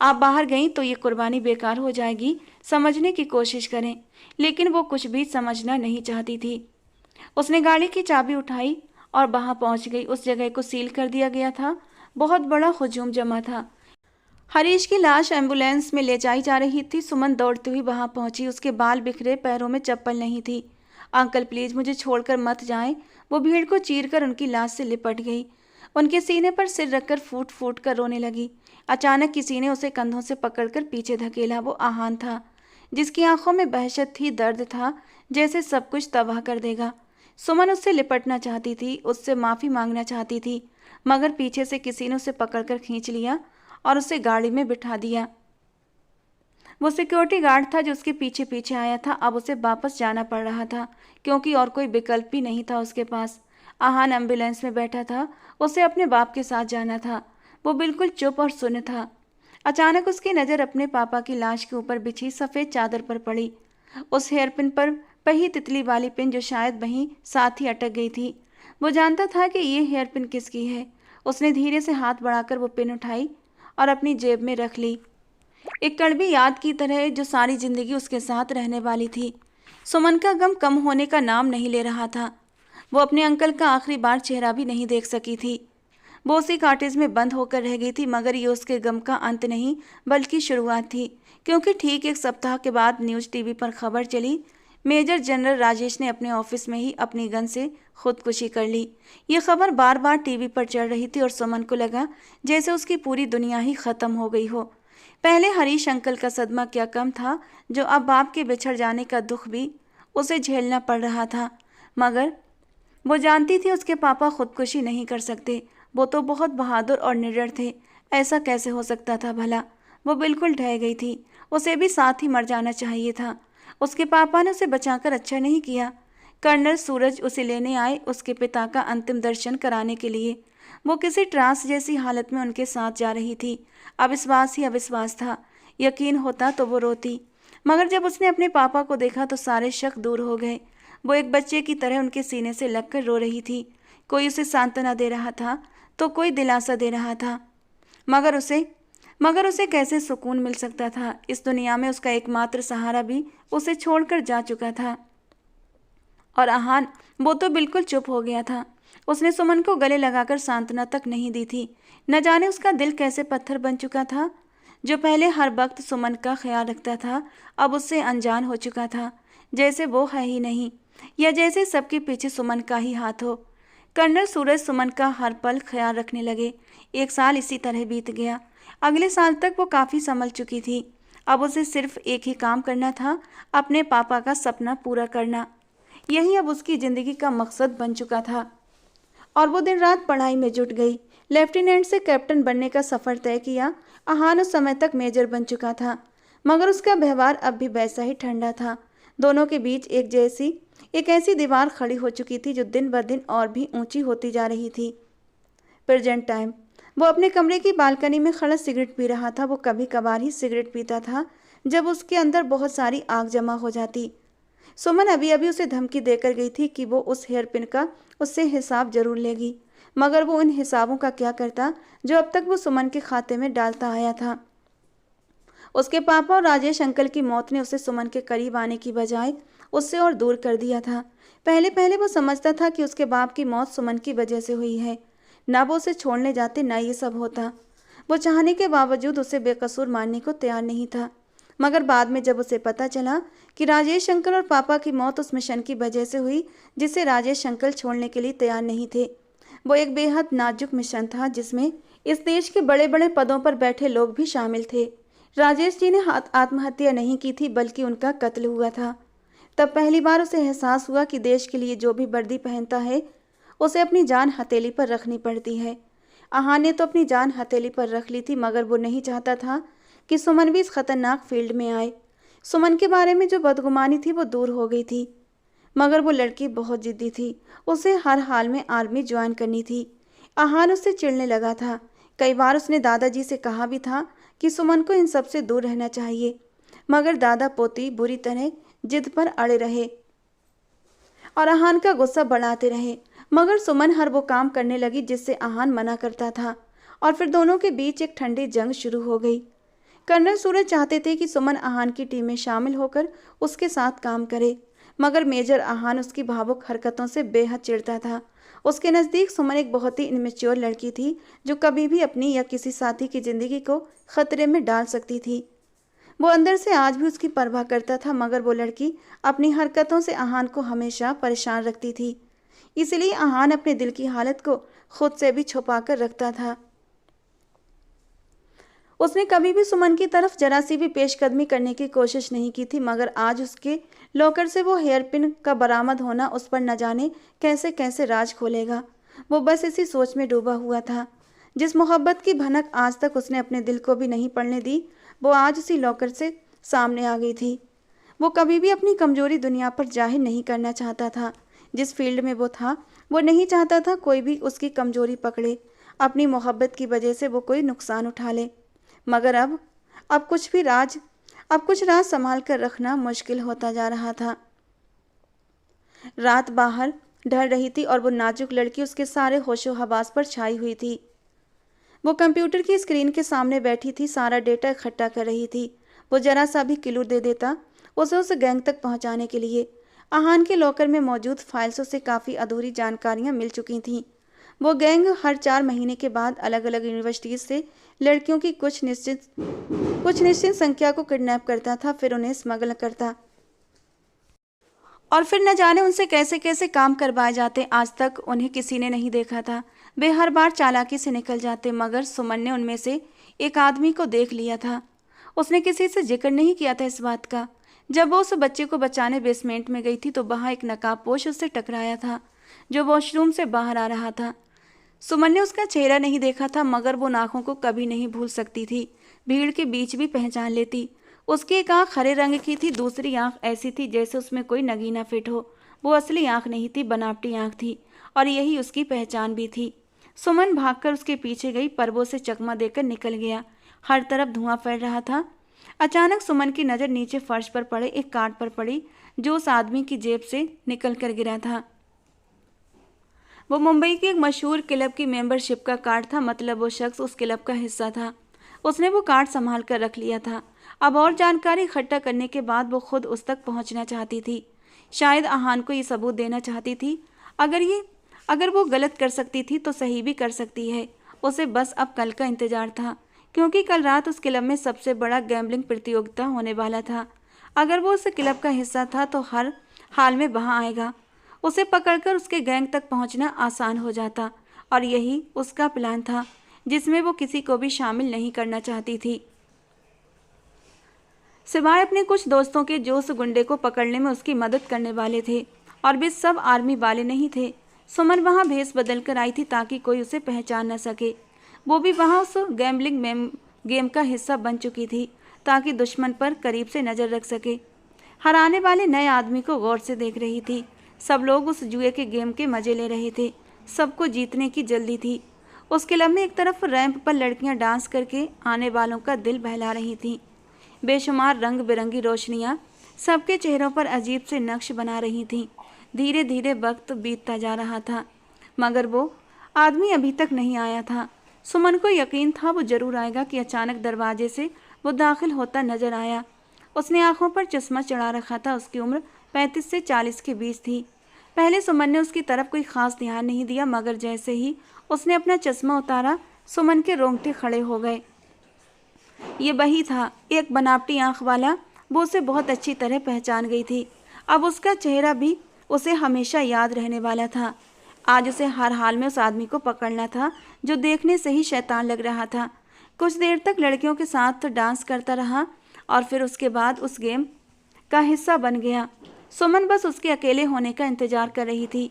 आप बाहर गईं तो ये कुर्बानी बेकार हो जाएगी। समझने की कोशिश करें। लेकिन वो कुछ भी समझना नहीं चाहती थी। उसने गाड़ी की चाबी उठाई और वहां पहुंच गई। उस जगह को सील कर दिया गया था। बहुत बड़ा हुजूम जमा था। हरीश की लाश एम्बुलेंस में ले जाई जा रही थी। सुमन दौड़ती हुई वहां पहुंची। उसके बाल बिखरे, पैरों में चप्पल नहीं थी। अंकल प्लीज़ मुझे छोड़कर मत जाएं। वो भीड़ को चीरकर उनकी लाश से लिपट गई। उनके सीने पर सिर रखकर फूट फूट कर रोने लगी। अचानक किसी ने उसे कंधों से पकड़कर पीछे धकेला। वो आहान था, जिसकी आंखों में वहशत थी, दर्द था, जैसे सब कुछ तबाह कर देगा। सुमन उससे लिपटना चाहती थी, उससे माफ़ी मांगना चाहती थी, मगर पीछे से किसी ने उसे पकड़कर खींच लिया और उसे गाड़ी में बिठा दिया। वो सिक्योरिटी गार्ड था जो उसके पीछे पीछे आया था। अब उसे वापस जाना पड़ रहा था, क्योंकि और कोई विकल्प भी नहीं था उसके पास। आहान एम्बुलेंस में बैठा था। उसे अपने बाप के साथ जाना था। वो बिल्कुल चुप और सुन्न था। अचानक उसकी नज़र अपने पापा की लाश के ऊपर बिछी सफ़ेद चादर पर पड़ी। उस हेयर पिन पर वही तितली वाली पिन जो शायद वहीं साथ ही अटक गई थी। वो जानता था कि ये हेयर पिन किसकी है। उसने धीरे से हाथ बढ़ाकर वो पिन उठाई और अपनी जेब में रख ली। एक कड़वी याद की तरह जो सारी जिंदगी उसके साथ रहने वाली थी। सुमन का गम कम होने का नाम नहीं ले रहा था। वो अपने अंकल का आखिरी बार चेहरा भी नहीं देख सकी थी। वो उसी कॉटेज में बंद होकर रह गई थी, मगर ये उसके गम का अंत नहीं बल्कि शुरुआत थी, क्योंकि ठीक एक सप्ताह के बाद न्यूज़ टीवी पर खबर चली, मेजर जनरल राजेश ने अपने ऑफिस में ही अपनी गन से खुदकुशी कर ली। ये खबर बार बार टीवी पर चल रही थी और सुमन को लगा जैसे उसकी पूरी दुनिया ही खत्म हो गई हो। पहले हरीश अंकल का सदमा क्या कम था, जो अब बाप के बिछड़ जाने का दुख भी उसे झेलना पड़ रहा था, मगर वो जानती थी उसके पापा खुदकुशी नहीं कर सकते। वो तो बहुत बहादुर और निडर थे। ऐसा कैसे हो सकता था भला? वो बिल्कुल ढह गई थी। उसे भी साथ ही मर जाना चाहिए था। उसके पापा ने उसे बचाकर अच्छा नहीं किया। कर्नल सूरज उसे लेने आए उसके पिता का अंतिम दर्शन कराने के लिए। वो किसी ट्रांस जैसी हालत में उनके साथ जा रही थी। अविश्वास ही अविश्वास था। यकीन होता तो वो रोती, मगर जब उसने अपने पापा को देखा तो सारे शक दूर हो गए। वो एक बच्चे की तरह उनके सीने से लगकर रो रही थी। कोई उसे सांत्वना दे रहा था तो कोई दिलासा दे रहा था, मगर उसे कैसे सुकून मिल सकता था? इस दुनिया में उसका एकमात्र सहारा भी उसे छोड़कर जा चुका था। और आहान, वो तो बिल्कुल चुप हो गया था। उसने सुमन को गले लगाकर सांत्वना तक नहीं दी थी। न जाने उसका दिल कैसे पत्थर बन चुका था। जो पहले हर वक्त सुमन का ख्याल रखता था, अब उससे अनजान हो चुका था, जैसे वो है ही नहीं, या जैसे सबके पीछे सुमन का ही हाथ हो। कर्नल सूरज सुमन का हर पल ख्याल रखने लगे। 1 साल इसी तरह बीत गया। अगले साल तक वो काफ़ी संभल चुकी थी। अब उसे सिर्फ एक ही काम करना था, अपने पापा का सपना पूरा करना। यही अब उसकी ज़िंदगी का मकसद बन चुका था और वो दिन रात पढ़ाई में जुट गई। लेफ्टिनेंट से कैप्टन बनने का सफ़र तय किया। आहान उस समय तक मेजर बन चुका था, मगर उसका व्यवहार अब भी वैसा ही ठंडा था। दोनों के बीच एक ऐसी दीवार खड़ी हो चुकी थी जो दिन ब दिन और भी ऊंची होती जा रही थी। Present time. वो अपने कमरे की बालकनी में खड़ा सिगरेट पी रहा था। वो कभी कभार ही सिगरेट पीता था जब उसके अंदर बहुत सारी आग जमा हो जाती। सुमन अभी अभी उसे धमकी देकर गई थी कि वो उस हेयर पिन का उससे हिसाब जरूर लेगी, मगर वो उन हिसाबों का क्या करता जो अब तक वो सुमन के खाते में डालता आया था। उसके पापा और राजेश अंकल की मौत ने उसे सुमन के करीब आने की बजाय उससे और दूर कर दिया था। पहले पहले वो समझता था कि उसके बाप की मौत सुमन की वजह से हुई है। ना वो उसे छोड़ने जाते, ना ये सब होता। वो चाहने के बावजूद उसे बेकसूर मानने को तैयार नहीं था। मगर बाद में जब उसे पता चला कि राजेश अंकल और पापा की मौत उस मिशन की वजह से हुई जिसे राजेश अंकल छोड़ने के लिए तैयार नहीं थे। वो एक बेहद नाजुक मिशन था जिसमें इस देश के बड़े बड़े पदों पर बैठे लोग भी शामिल थे। राजेश जी ने आत्महत्या नहीं की थी, बल्कि उनका कत्ल हुआ था। तब पहली बार उसे एहसास हुआ कि देश के लिए जो भी वर्दी पहनता है उसे अपनी जान हथेली पर रखनी पड़ती है। आहान ने तो अपनी जान हथेली पर रख ली थी, मगर वो नहीं चाहता था कि सुमन भी इस खतरनाक फील्ड में आए। सुमन के बारे में जो बदगुमानी थी वो दूर हो गई थी, मगर वो लड़की बहुत जिद्दी थी। उसे हर हाल में आर्मी ज्वाइन करनी थी। आहान उससे चिढ़ने लगा था। कई बार उसने दादाजी से कहा भी था कि सुमन को इन सब से दूर रहना चाहिए, मगर दादा पोती बुरी तरह जिद पर अड़े रहे और आहान का गुस्सा बढ़ाते रहे। मगर सुमन हर वो काम करने लगी जिससे आहान मना करता था, और फिर दोनों के बीच एक ठंडी जंग शुरू हो गई। कर्नल सूरज चाहते थे कि सुमन आहान की टीम में शामिल होकर उसके साथ काम करे, मगर मेजर आहान उसकी भावुक हरकतों से बेहद चिढ़ता था। उसके नज़दीक सुमन एक बहुत ही इमेच्योर लड़की थी जो कभी भी अपनी या किसी साथी की ज़िंदगी को खतरे में डाल सकती थी। वो अंदर से आज भी उसकी परवाह करता था, मगर वो लड़की अपनी हरकतों से आहान को हमेशा परेशान रखती थी। इसलिए आहान अपने दिल की हालत को खुद से भी छुपा कर रखता था। उसने कभी भी सुमन की तरफ जरा सी भी पेशकदमी करने की कोशिश नहीं की थी, मगर आज उसके लॉकर से वो हेयर पिन का बरामद होना उस पर न जाने कैसे कैसे राज खोलेगा। वो बस इसी सोच में डूबा हुआ था। जिस मोहब्बत की भनक आज तक उसने अपने दिल को भी नहीं पड़ने दी, वो आज उसी लॉकर से सामने आ गई थी। वो कभी भी अपनी कमजोरी दुनिया पर जाहिर नहीं करना चाहता था। जिस फील्ड में वो था, वो नहीं चाहता था कोई भी उसकी कमजोरी पकड़े, अपनी मोहब्बत की वजह से वो कोई नुकसान उठा ले। मगर अब कुछ राज संभाल कर रखना मुश्किल होता जा रहा था। रात बाहर ढल रही थी और वो नाजुक लड़की उसके सारे होशो हवास पर छाई हुई थी। वो कंप्यूटर की स्क्रीन के सामने बैठी थी, सारा डेटा इकट्ठा कर रही थी। वो जरा सा भी क्लू दे देता उसे उस गैंग तक पहुंचाने के लिए। आहान के लॉकर में मौजूद फाइल्सों से काफ़ी अधूरी जानकारियां मिल चुकी थीं। वो गैंग हर 4 महीने के बाद अलग अलग यूनिवर्सिटीज से लड़कियों की कुछ निश्चित संख्या को किडनैप करता था, फिर उन्हें स्मगल करता और फिर न जाने उनसे कैसे कैसे काम करवाए जाते। आज तक उन्हें किसी ने नहीं देखा था। वे हर बार चालाकी से निकल जाते, मगर सुमन ने उनमें से एक आदमी को देख लिया था। उसने किसी से जिक्र नहीं किया था इस बात का। जब वो उस बच्चे को बचाने बेसमेंट में गई थी तो वहां एक नकाबपोश उससे टकराया था जो वॉशरूम से बाहर आ रहा था। सुमन ने उसका चेहरा नहीं देखा था, मगर वो आंखों को कभी नहीं भूल सकती थी। भीड़ के बीच भी पहचान लेती। उसकी एक आंख हरे रंग की थी, दूसरी आंख ऐसी थी जैसे उसमें कोई नगीना फिट हो। वो असली आंख नहीं थी, बनावटी आंख थी, और यही उसकी पहचान भी थी। सुमन भागकर उसके पीछे गई, पर वो उसे चकमा देकर निकल गया। हर तरफ धुआं फैल रहा था। अचानक सुमन की नज़र नीचे फर्श पर पड़े एक कार्ड पर पड़ी जो उस आदमी की जेब से निकल कर गिरा था। वो मुंबई के एक मशहूर क्लब की मेंबरशिप का कार्ड था, मतलब वो शख्स उस क्लब का हिस्सा था। उसने वो कार्ड संभाल कर रख लिया था। अब और जानकारी इकट्ठा करने के बाद वो खुद उस तक पहुंचना चाहती थी। शायद आहान को ये सबूत देना चाहती थी। अगर वो गलत कर सकती थी तो सही भी कर सकती है। उसे बस अब कल का इंतजार था, क्योंकि कल रात उस क्लब में सबसे बड़ा गैम्बलिंग प्रतियोगिता होने वाला था। अगर वो उस क्लब का हिस्सा था तो हर हाल में वहां आएगा। उसे पकड़कर उसके गैंग तक पहुंचना आसान हो जाता, और यही उसका प्लान था जिसमें वो किसी को भी शामिल नहीं करना चाहती थी, सिवाय अपने कुछ दोस्तों के जो उस गुंडे को पकड़ने में उसकी मदद करने वाले थे। और वे सब आर्मी वाले नहीं थे। सुमन वहां भेस बदल कर आई थी ताकि कोई उसे पहचान न सके। वो भी वहां उस गैम्बलिंग गेम का हिस्सा बन चुकी थी ताकि दुश्मन पर करीब से नज़र रख सके। हराने वाले नए आदमी को गौर से देख रही थी। सब लोग उस जुए के गेम के मजे ले रहे थे। सबको जीतने की जल्दी थी। उस क्लब में एक तरफ रैंप पर लड़कियां डांस करके आने वालों का दिल बहला रही थीं। बेशुमार रंग बिरंगी रोशनियां सबके चेहरों पर अजीब से नक्श बना रही थीं। धीरे धीरे वक्त बीतता जा रहा था, मगर वो आदमी अभी तक नहीं आया था। सुमन को यकीन था वो जरूर आएगा कि अचानक दरवाजे से वो दाखिल होता नजर आया। उसने आंखों पर चश्मा चढ़ा रखा था। उसकी उम्र 35 से 40 के बीच थी। पहले सुमन ने उसकी तरफ कोई खास ध्यान नहीं दिया, मगर जैसे ही उसने अपना चश्मा उतारा सुमन के रोंगटे खड़े हो गए। ये वही था, एक बनावटी आंख वाला। वो उसे बहुत अच्छी तरह पहचान गई थी। अब उसका चेहरा भी उसे हमेशा याद रहने वाला था। आज उसे हर हाल में उस आदमी को पकड़ना था जो देखने से ही शैतान लग रहा था। कुछ देर तक लड़कियों के साथ तो डांस करता रहा और फिर उसके बाद उस गेम का हिस्सा बन गया। सुमन बस उसके अकेले होने का इंतजार कर रही थी।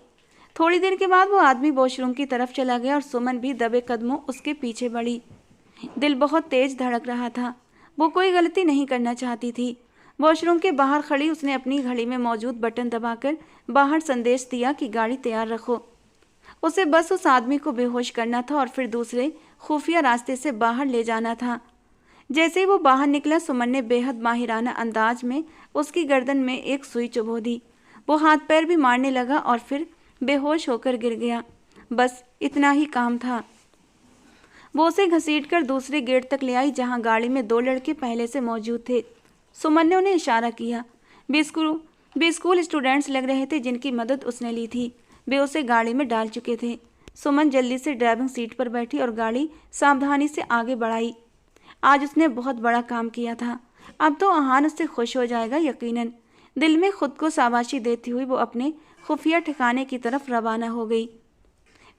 थोड़ी देर के बाद वो आदमी वॉशरूम की तरफ चला गया और सुमन भी दबे कदमों उसके पीछे बढ़ी। दिल बहुत तेज धड़क रहा था। वो कोई गलती नहीं करना चाहती थी। वॉशरूम के बाहर खड़ी उसने अपनी घड़ी में मौजूद बटन दबाकर बाहर संदेश दिया कि गाड़ी तैयार रखो। उसे बस उस आदमी को बेहोश करना था और फिर दूसरे खुफिया रास्ते से बाहर ले जाना था। जैसे ही वो बाहर निकला, सुमन ने बेहद माहिराना अंदाज में उसकी गर्दन में एक सुई चुभो दी। वो हाथ पैर भी मारने लगा और फिर बेहोश होकर गिर गया। बस इतना ही काम था। वो उसे घसीटकर दूसरे गेट तक ले आई जहां गाड़ी में 2 लड़के पहले से मौजूद थे। सुमन ने उन्हें इशारा किया। वे स्कूल स्टूडेंट्स लग रहे थे जिनकी मदद उसने ली थी। वे उसे गाड़ी में डाल चुके थे। सुमन जल्दी से ड्राइविंग सीट पर बैठी और गाड़ी सावधानी से आगे बढ़ाई। आज उसने बहुत बड़ा काम किया था। अब तो आहान उससे खुश हो जाएगा यकीनन। दिल में खुद को शाबाशी देती हुई वो अपने खुफिया ठिकाने की तरफ रवाना हो गई।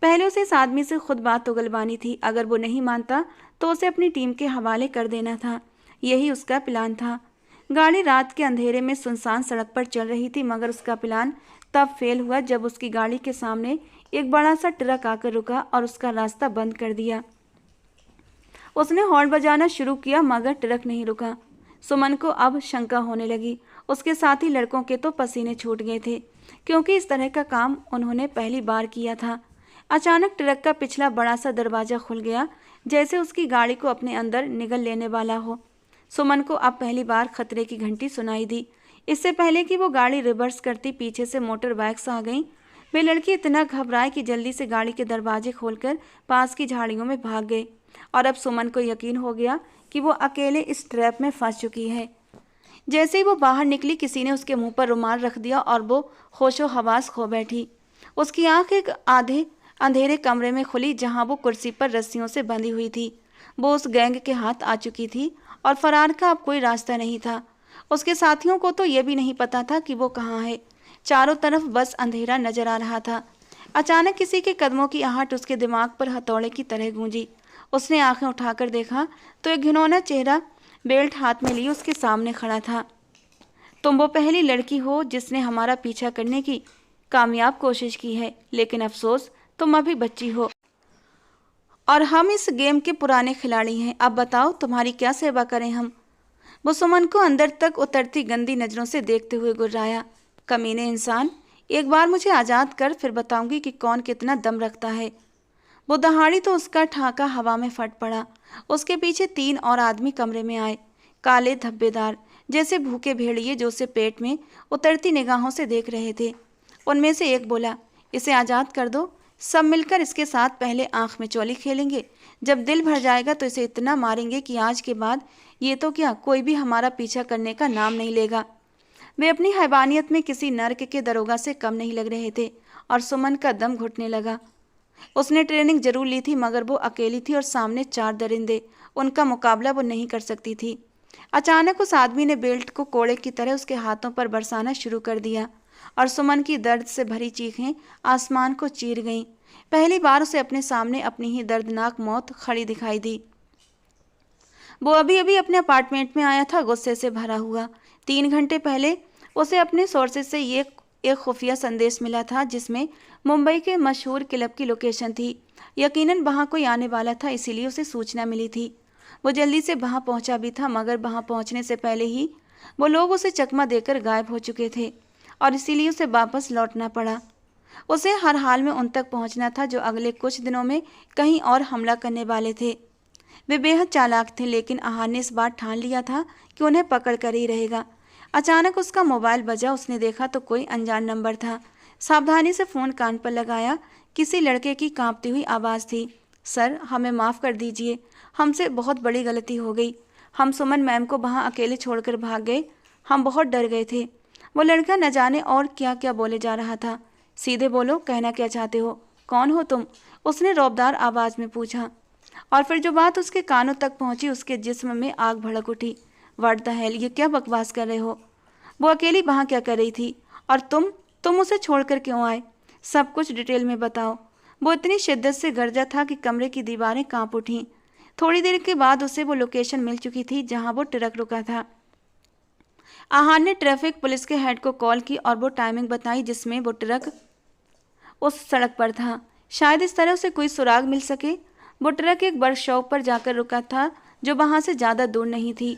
पहले उसे इस आदमी से खुद बात उगलवानी थी। अगर वो नहीं मानता तो उसे अपनी टीम के हवाले कर देना था। यही उसका प्लान था। गाड़ी रात के अंधेरे में सुनसान सड़क पर चल रही थी, मगर उसका प्लान तब फेल हुआ जब उसकी गाड़ी के सामने एक बड़ा सा ट्रक आकर रुका और उसका रास्ता बंद कर दिया। उसने हॉर्न बजाना शुरू किया, मगर ट्रक नहीं रुका। सुमन को अब शंका होने लगी। उसके साथी लड़कों के तो पसीने छूट गए थे, क्योंकि इस तरह का काम उन्होंने पहली बार किया था। अचानक ट्रक का पिछला बड़ा सा दरवाजा खुल गया, जैसे उसकी गाड़ी को अपने अंदर निगल लेने वाला हो। सुमन को अब पहली बार खतरे की घंटी सुनाई दी। इससे पहले कि वो गाड़ी रिवर्स करती, पीछे से मोटर बाइक्स आ गईं। वे लड़के इतना घबराए कि जल्दी से गाड़ी के दरवाजे खोलकर पास की झाड़ियों में भाग गए। और अब सुमन को यकीन हो गया कि वो अकेले इस ट्रैप में फंस चुकी है। जैसे ही वो बाहर निकली, किसी ने उसके मुंह पर रुमाल रख दिया और वो होशो हवास खो बैठी। उसकी आंख एक आधे अंधेरे कमरे में खुली जहां वो कुर्सी पर रस्सियों से बंधी हुई थी। वो उस गैंग के हाथ आ चुकी थी और फरार का अब कोई रास्ता नहीं था। उसके साथियों को तो ये भी नहीं पता था कि वो कहाँ है। चारों तरफ बस अंधेरा नजर आ रहा था। अचानक किसी के कदमों की आहट उसके दिमाग पर हथौड़े की तरह गूंजी। उसने आंखें उठाकर देखा तो एक घिनौना चेहरा बेल्ट हाथ में लिए उसके सामने खड़ा था। तुम वो पहली लड़की हो जिसने हमारा पीछा करने की कामयाब कोशिश की है, लेकिन अफसोस तुम अभी बच्ची हो और हम इस गेम के पुराने खिलाड़ी हैं। अब बताओ तुम्हारी क्या सेवा करें हम। वो सुमन को अंदर तक उतरती गंदी नजरों से देखते हुए गुर्राया। कमीने इंसान, एक बार मुझे आज़ाद कर, फिर बताऊंगी कि कौन कितना दम रखता है। वो दहाड़ी तो उसका ठाका हवा में फट पड़ा। उसके पीछे 3 और आदमी कमरे में आए, काले धब्बेदार जैसे भूखे भेड़िए जो उसे पेट में उतरती निगाहों से देख रहे थे। उनमें से एक बोला, इसे आज़ाद कर दो, सब मिलकर इसके साथ पहले आंख में चोली खेलेंगे। जब दिल भर जाएगा तो इसे इतना मारेंगे कि आज के बाद ये तो क्या, कोई भी हमारा पीछा करने का नाम नहीं लेगा। वे अपनी हैवानियत में किसी नर्क के दरोगा से कम नहीं लग रहे थे और सुमन का दम घुटने लगा। उसने ट्रेनिंग जरूर ली थी, मगर वो अकेली थी और सामने 4 दरिंदे। उनका मुकाबला वो नहीं कर सकती थी। अचानक उस आदमी ने बेल्ट को कोड़े की तरह उसके हाथों पर बरसाना शुरू कर दिया और सुमन की दर्द से भरी चीखें आसमान को चीर गईं। पहली बार उसे अपने सामने अपनी ही दर्दनाक मौत खड़ी दिखाई दी। वो अभी अभी अपने अपार्टमेंट में आया था, गुस्से से भरा हुआ। 3 घंटे पहले उसे अपने सोर्सेज से ये एक खुफिया संदेश मिला था जिसमें मुंबई के मशहूर क्लब की लोकेशन थी। यकीनन वहाँ कोई आने वाला था, इसीलिए उसे सूचना मिली थी। वो जल्दी से वहाँ पहुँचा भी था, मगर वहाँ पहुँचने से पहले ही वो लोग उसे चकमा देकर गायब हो चुके थे और इसीलिए उसे वापस लौटना पड़ा। उसे हर हाल में उन तक पहुँचना था जो अगले कुछ दिनों में कहीं और हमला करने वाले थे। वे बेहद चालाक थे, लेकिन आहार ने इस बार ठान लिया था कि उन्हें पकड़ कर ही रहेगा। अचानक उसका मोबाइल बजा। उसने देखा तो कोई अनजान नंबर था। सावधानी से फ़ोन कान पर लगाया। किसी लड़के की कांपती हुई आवाज़ थी। सर, हमें माफ़ कर दीजिए, हमसे बहुत बड़ी गलती हो गई। हम सुमन मैम को वहाँ अकेले छोड़कर भाग गए। हम बहुत डर गए थे। वो लड़का न जाने और क्या क्या बोले जा रहा था। सीधे बोलो, कहना क्या चाहते हो? कौन हो तुम? उसने रौबदार आवाज़ में पूछा। और फिर जो बात उसके कानों तक पहुंची, उसके जिस्म में आग भड़क उठी। व्हाट द हेल, ये क्या बकवास कर रहे हो? वो अकेली वहाँ क्या कर रही थी? और तुम उसे छोड़कर क्यों आए? सब कुछ डिटेल में बताओ। वो इतनी शिद्दत से गरजा था कि कमरे की दीवारें कांप उठीं। थोड़ी देर के बाद उसे वो लोकेशन मिल चुकी थी जहाँ वो ट्रक रुका था। आहान ने ट्रैफिक पुलिस के हेड को कॉल की और वो टाइमिंग बताई जिसमें वो ट्रक उस सड़क पर था। शायद इस तरह उसे कोई सुराग मिल सके। वो ट्रक एक वर्कशॉप पर जाकर रुका था जो वहाँ से ज़्यादा दूर नहीं थी।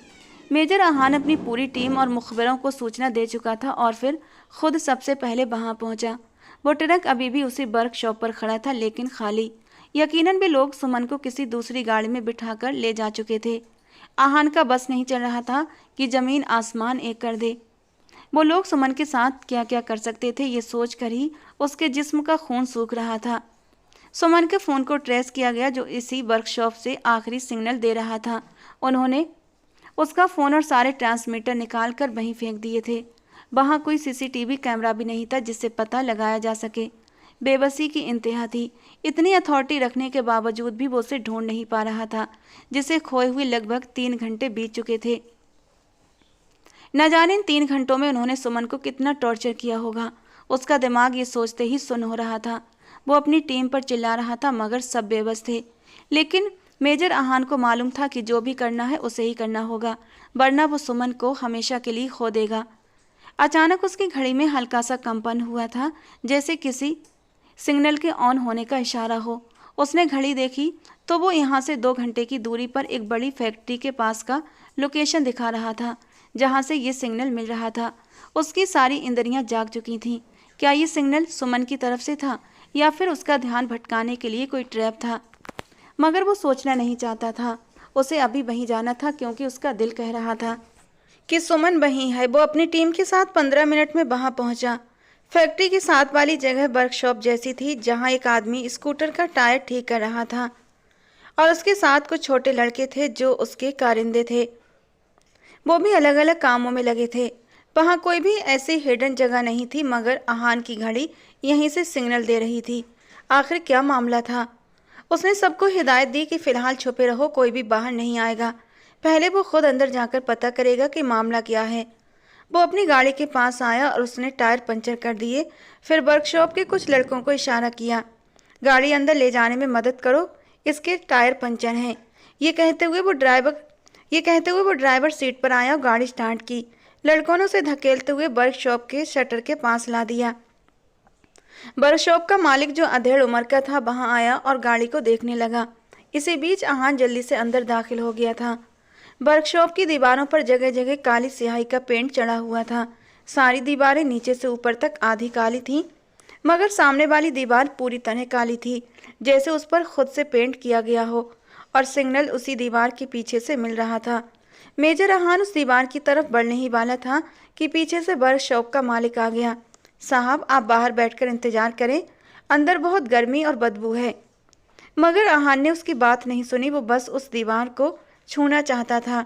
मेजर आहान अपनी पूरी टीम और मुखबिरों को सूचना दे चुका था और फिर खुद सबसे पहले वहाँ पहुँचा। वो ट्रक अभी भी उसी वर्कशॉप पर खड़ा था, लेकिन खाली। यकीनन भी लोग सुमन को किसी दूसरी गाड़ी में बिठाकर ले जा चुके थे। आहान का बस नहीं चल रहा था कि ज़मीन आसमान एक कर दे। वो लोग सुमन के साथ क्या क्या कर सकते थे, ये सोच कर ही उसके जिस्म का खून सूख रहा था। सुमन के फ़ोन को ट्रेस किया गया जो इसी वर्कशॉप से आखिरी सिग्नल दे रहा था। उन्होंने उसका फ़ोन और सारे ट्रांसमीटर निकाल कर वहीं फेंक दिए थे। वहाँ कोई सीसीटीवी कैमरा भी नहीं था जिससे पता लगाया जा सके। बेबसी की इंतहा थी। इतनी अथॉरिटी रखने के बावजूद भी वो उसे ढूंढ नहीं पा रहा था, जिसे खोए हुए लगभग 3 घंटे बीत चुके थे। न जाने इन 3 घंटों में उन्होंने सुमन को कितना टॉर्चर किया होगा। उसका दिमाग ये सोचते ही सुन्न हो रहा था। वो अपनी टीम पर चिल्ला रहा था, मगर सब बेबस थे। लेकिन मेजर आहान को मालूम था कि जो भी करना है उसे ही करना होगा, वरना वो सुमन को हमेशा के लिए खो देगा। अचानक उसकी घड़ी में हल्का सा कंपन हुआ था, जैसे किसी सिग्नल के ऑन होने का इशारा हो। उसने घड़ी देखी तो वो यहाँ से 2 घंटे की दूरी पर एक बड़ी फैक्ट्री के पास का लोकेशन दिखा रहा था जहाँ से ये सिग्नल मिल रहा था। उसकी सारी इंद्रियां जाग चुकी थीं। क्या ये सिग्नल सुमन की तरफ से था या फिर उसका ध्यान भटकाने के लिए कोई ट्रैप था? मगर वो सोचना नहीं चाहता था। उसे अभी वहीं जाना था क्योंकि उसका दिल कह रहा था कि सुमन वहीं है। वो अपनी टीम के साथ 15 मिनट में वहाँ पहुँचा। फैक्ट्री के साथ वाली जगह वर्कशॉप जैसी थी जहाँ एक आदमी स्कूटर का टायर ठीक कर रहा था और उसके साथ कुछ छोटे लड़के थे जो उसके कारिंदे थे। वो भी अलग अलग कामों में लगे थे। वहाँ कोई भी ऐसी हिडन जगह नहीं थी, मगर आहान की घड़ी यहीं से सिग्नल दे रही थी। आखिर क्या मामला था? उसने सबको हिदायत दी कि फिलहाल छुपे रहो, कोई भी बाहर नहीं आएगा। पहले वो खुद अंदर जाकर पता करेगा कि मामला क्या है। वो अपनी गाड़ी के पास आया और उसने टायर पंचर कर दिए। फिर वर्कशॉप के कुछ लड़कों को इशारा किया, गाड़ी अंदर ले जाने में मदद करो, इसके टायर पंचर हैं। ये कहते हुए वो ड्राइवर सीट पर आया और गाड़ी स्टार्ट की। लड़कों ने उसे धकेलते हुए वर्कशॉप के शटर के पास ला दिया। वर्कशॉप का मालिक, जो अधेड़ उम्र का था, वहां आया और गाड़ी को देखने लगा। इसी बीच आहान जल्दी से अंदर दाखिल हो गया था। वर्कशॉप की दीवारों पर जगह जगह काली स्याही का पेंट चढ़ा हुआ था। सारी दीवारें नीचे से ऊपर तक आधी काली थीं, मगर सामने वाली दीवार पूरी तरह काली थी, जैसे उस पर खुद से पेंट किया गया हो, और सिग्नल उसी दीवार के पीछे से मिल रहा था। मेजर अहान उस दीवार की तरफ बढ़ने ही वाला था कि पीछे से वर्कशॉप का मालिक आ गया। साहब, आप बाहर बैठकर इंतजार करें, अंदर बहुत गर्मी और बदबू है। मगर अहान ने उसकी बात नहीं सुनी। वो बस उस दीवार को छूना चाहता था।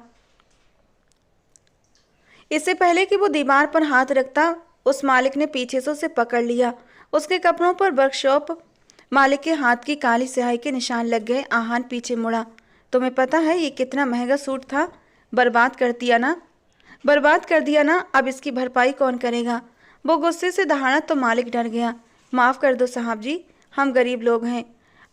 इससे पहले कि वो दीवार पर हाथ रखता, उस मालिक ने पीछे से उसे पकड़ लिया। उसके कपड़ों पर वर्कशॉप मालिक के हाथ की काली स्याही के निशान लग गए। आहान पीछे मुड़ा। तुम्हें पता है ये कितना महंगा सूट था? बर्बाद कर दिया ना, बर्बाद कर दिया ना। अब इसकी भरपाई कौन करेगा? वो गुस्से से दहाड़ा तो मालिक डर गया। माफ़ कर दो साहब जी, हम गरीब लोग हैं।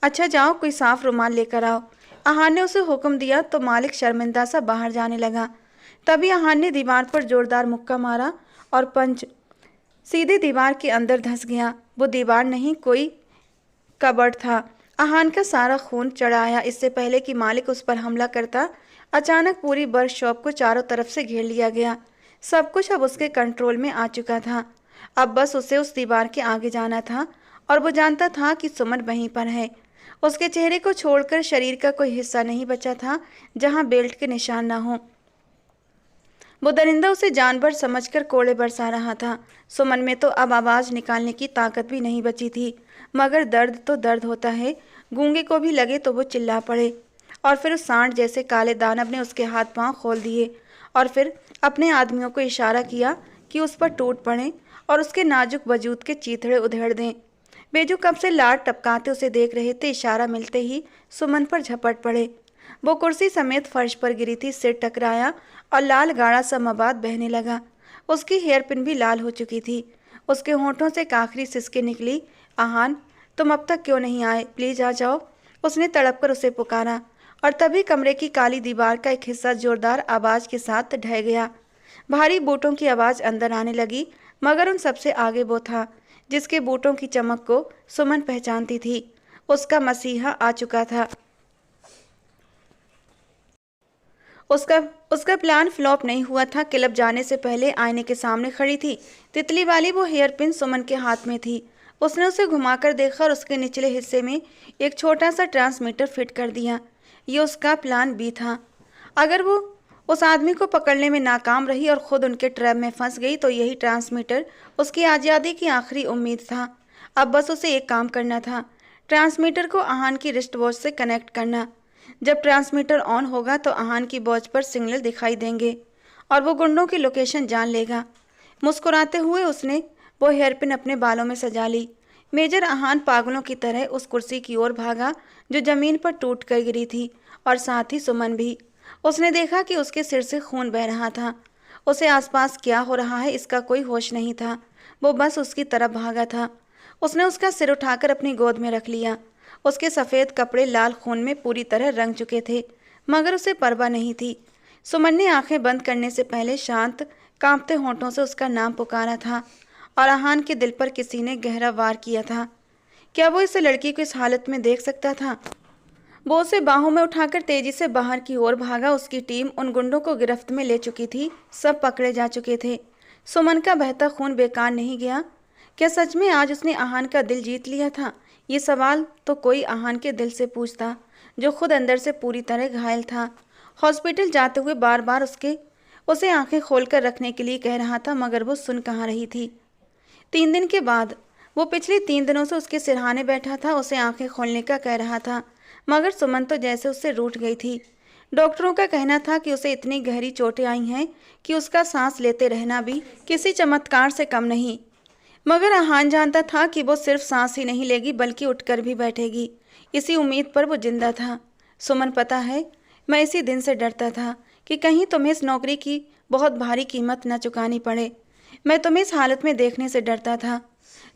अच्छा जाओ, कोई साफ रुमाल लेकर आओ। आहान ने उसे हुक्म दिया तो मालिक शर्मिंदा सा बाहर जाने लगा। तभी आहान ने दीवार पर जोरदार मुक्का मारा और पंच सीधे दीवार के अंदर धंस गया। वो दीवार नहीं, कोई कबर्ड था। आहान का सारा खून चढ़ा आया। इससे पहले कि मालिक उस पर हमला करता, अचानक पूरी वर्कशॉप को चारों तरफ से घेर लिया गया। सब कुछ अब उसके कंट्रोल में आ चुका था। अब बस उसे उस दीवार के आगे जाना था, और वो जानता था कि सुमन वहीं पर है। उसके चेहरे को छोड़कर शरीर का कोई हिस्सा नहीं बचा था जहां बेल्ट के निशान ना हो। वो दरिंदा उसे जानवर समझकर कोड़े बरसा रहा था। सुमन में तो अब आवाज़ निकालने की ताकत भी नहीं बची थी, मगर दर्द तो दर्द होता है। गूंगे को भी लगे तो वो चिल्ला पड़े। और फिर उस सांड जैसे काले दानव ने उसके हाथ पांव खोल दिए और फिर अपने आदमियों को इशारा किया कि उस पर टूट पड़ें और उसके नाजुक वजूद के चीथड़े उधेड़ दें। वे जो कब से लाड टपकाते उसे देख रहे थे, इशारा मिलते ही सुमन पर झपट पड़े। वो कुर्सी समेत फर्श पर गिरी थी, सिर टकराया और लाल गाढ़ा सा मवाद बहने लगा। उसकी हेयर पिन भी लाल हो चुकी थी। उसके होंठों से एक आखिरी सिसके निकली। आहान, तुम अब तक क्यों नहीं आए? प्लीज आ जाओ। उसने तड़प कर उसे पुकारा, और तभी कमरे की काली दीवार का एक हिस्सा जोरदार आवाज के साथ ढह गया। भारी बूटों की आवाज अंदर आने लगी, मगर उन सबसे आगे वो था जिसके बूटों की चमक को सुमन पहचानती थी। उसका मसीहा आ चुका था। उसका उसका प्लान फ्लॉप नहीं हुआ था। क्लब जाने से पहले आईने के सामने खड़ी थी। तितली वाली वो हेयर पिन सुमन के हाथ में थी। उसने उसे घुमाकर देखा और उसके निचले हिस्से में एक छोटा सा ट्रांसमीटर फिट कर दिया। ये उसका प्लान बी था। अगर वो उस आदमी को पकड़ने में नाकाम रही और खुद उनके ट्रैप में फंस गई तो यही ट्रांसमीटर उसकी आज़ादी की आखिरी उम्मीद था। अब बस उसे एक काम करना था, ट्रांसमीटर को आहान की रिस्ट वॉच से कनेक्ट करना। जब ट्रांसमीटर ऑन होगा तो आहान की वॉच पर सिग्नल दिखाई देंगे और वो गुंडों की लोकेशन जान लेगा। मुस्कुराते हुए उसने वो हेयरपिन अपने बालों में सजा ली। मेजर आहान पागलों की तरह उस कुर्सी की ओर भागा जो जमीन पर टूट कर गिरी थी, और साथ ही सुमन भी। उसने देखा कि उसके सिर से खून बह रहा था। उसे आसपास क्या हो रहा है इसका कोई होश नहीं था। वो बस उसकी तरफ भागा था। उसने उसका सिर उठाकर अपनी गोद में रख लिया। उसके सफ़ेद कपड़े लाल खून में पूरी तरह रंग चुके थे, मगर उसे परवाह नहीं थी। सुमन ने आंखें बंद करने से पहले शांत कांपते होंठों से उसका नाम पुकारा था, और आहान के दिल पर किसी ने गहरा वार किया था। क्या वो इस लड़की को इस हालत में देख सकता था? वो उसे बाहों में उठाकर तेजी से बाहर की ओर भागा। उसकी टीम उन गुंडों को गिरफ्त में ले चुकी थी। सब पकड़े जा चुके थे। सुमन का बहता खून बेकार नहीं गया। क्या सच में आज उसने आहान का दिल जीत लिया था? ये सवाल तो कोई आहान के दिल से पूछता, जो खुद अंदर से पूरी तरह घायल था। हॉस्पिटल जाते हुए बार बार उसे आंखें खोलकर रखने के लिए कह रहा था, मगर वो सुन कहाँ रही थी। 3 दिन के बाद वो पिछले 3 दिनों से उसके सिरहाने बैठा था, उसे आंखें खोलने का कह रहा था, मगर सुमन तो जैसे उससे रूठ गई थी। डॉक्टरों का कहना था कि उसे इतनी गहरी चोटें आई हैं कि उसका सांस लेते रहना भी किसी चमत्कार से कम नहीं। मगर आहान जानता था कि वो सिर्फ सांस ही नहीं लेगी बल्कि उठकर भी बैठेगी। इसी उम्मीद पर वो जिंदा था। सुमन, पता है, मैं इसी दिन से डरता था कि कहीं तुम्हें इस नौकरी की बहुत भारी कीमत न चुकानी पड़े। मैं तुम्हें इस हालत में देखने से डरता था,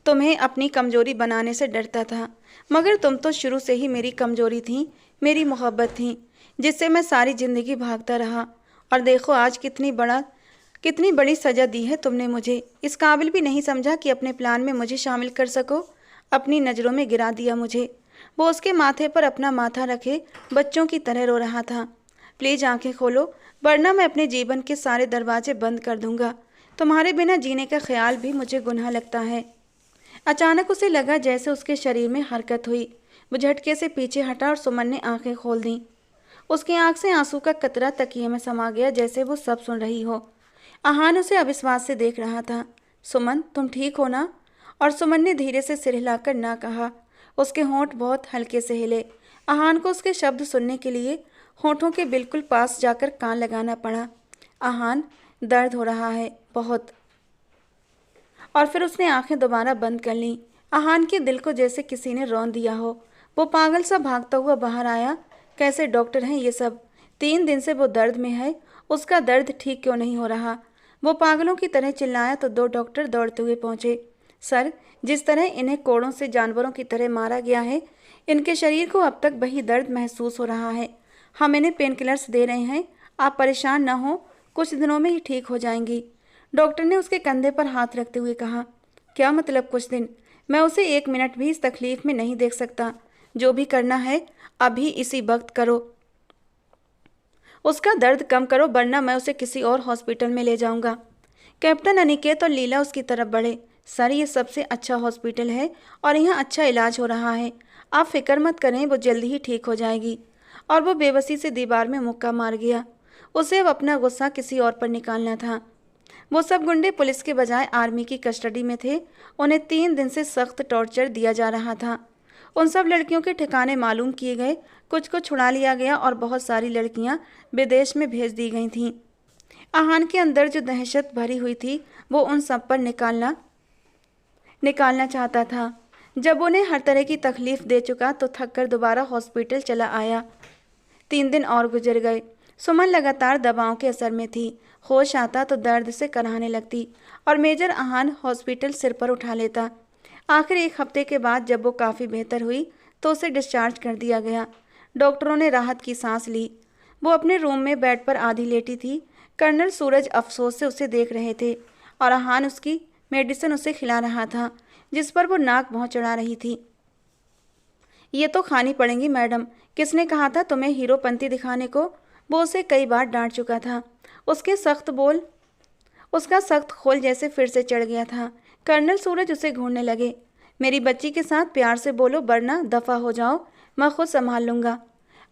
तुम्हें अपनी कमजोरी बनाने से डरता था। मगर तुम तो शुरू से ही मेरी कमजोरी थी, मेरी मोहब्बत थी, जिससे मैं सारी जिंदगी भागता रहा। और देखो आज कितनी बड़ी सजा दी है तुमने मुझे। इस काबिल भी नहीं समझा कि अपने प्लान में मुझे शामिल कर सको। अपनी नज़रों में गिरा दिया मुझे। वो उसके माथे पर अपना माथा रखे बच्चों की तरह रो रहा था। प्लीज़ आंखें खोलो, वरना मैं अपने जीवन के सारे दरवाजे बंद कर दूंगा। तुम्हारे बिना जीने का ख्याल भी मुझे गुनाह लगता है। अचानक उसे लगा जैसे उसके शरीर में हरकत हुई। वो झटके से पीछे हटा और सुमन ने आंखें खोल दी। उसकी आंख से आंसू का कतरा तकिए में समा गया, जैसे वो सब सुन रही हो। आहान उसे अविश्वास से देख रहा था। सुमन, तुम ठीक हो ना? और सुमन ने धीरे से सिर हिलाकर ना कहा। उसके होंठ बहुत हल्के से हिले। आहान को उसके शब्द सुनने के लिए होठों के बिल्कुल पास जाकर कान लगाना पड़ा। आहान, दर्द हो रहा है बहुत। और फिर उसने आंखें दोबारा बंद कर लीं। आहान के दिल को जैसे किसी ने रौंद दिया हो। वो पागल सा भागता हुआ बाहर आया। कैसे डॉक्टर हैं ये सब? 3 दिन से वो दर्द में है। उसका दर्द ठीक क्यों नहीं हो रहा? वो पागलों की तरह चिल्लाया तो 2 डॉक्टर दौड़ते हुए पहुंचे। सर, जिस तरह इन्हें कोड़ों से जानवरों की तरह मारा गया है, इनके शरीर को अब तक वही दर्द महसूस हो रहा है। हम इन्हें पेन किलर्स दे रहे हैं। आप परेशान न हो, कुछ दिनों में ही ठीक हो जाएंगी। डॉक्टर ने उसके कंधे पर हाथ रखते हुए कहा। क्या मतलब कुछ दिन? मैं उसे 1 मिनट भी इस तकलीफ में नहीं देख सकता। जो भी करना है अभी इसी वक्त करो। उसका दर्द कम करो, वरना मैं उसे किसी और हॉस्पिटल में ले जाऊंगा। कैप्टन अनिकेत और लीला उसकी तरफ बढ़े। सर, ये सबसे अच्छा हॉस्पिटल है और यहाँ अच्छा इलाज हो रहा है। आप फिक्र मत करें, वो जल्दी ही ठीक हो जाएगी। और वो बेबसी से दीवार में मुक्का मार गया। उसे अब अपना गुस्सा किसी और पर निकालना था। वो सब गुंडे पुलिस के बजाय आर्मी की कस्टडी में थे। उन्हें 3 दिन से सख्त टॉर्चर दिया जा रहा था। उन सब लड़कियों के ठिकाने मालूम किए गए, कुछ को छुड़ा लिया गया और बहुत सारी लड़कियां विदेश में भेज दी गई थीं। आहान के अंदर जो दहशत भरी हुई थी वो उन सब पर निकालना चाहता था। जब उन्हें हर तरह की तकलीफ दे चुका तो थक कर दोबारा हॉस्पिटल चला आया। 3 दिन और गुजर गए। सुमन लगातार दवाओं के असर में थी। होश आता तो दर्द से कराहने लगती और मेजर आहान हॉस्पिटल सिर पर उठा लेता। आखिर 1 हफ्ते के बाद जब वो काफ़ी बेहतर हुई तो उसे डिस्चार्ज कर दिया गया। डॉक्टरों ने राहत की सांस ली। वो अपने रूम में बेड पर आधी लेटी थी। कर्नल सूरज अफसोस से उसे देख रहे थे और आहान उसकी मेडिसिन उसे खिला रहा था, जिस पर वो नाक भौं चढ़ा रही थी। ये तो खानी पड़ेंगी मैडम। किसने कहा था तुम्हें हीरोपंती दिखाने को? वो उसे कई बार डांट चुका था। उसका सख्त खोल जैसे फिर से चढ़ गया था। कर्नल सूरज उसे घूरने लगे। मेरी बच्ची के साथ प्यार से बोलो, वरना दफ़ा हो जाओ, मैं खुद संभाल लूँगा।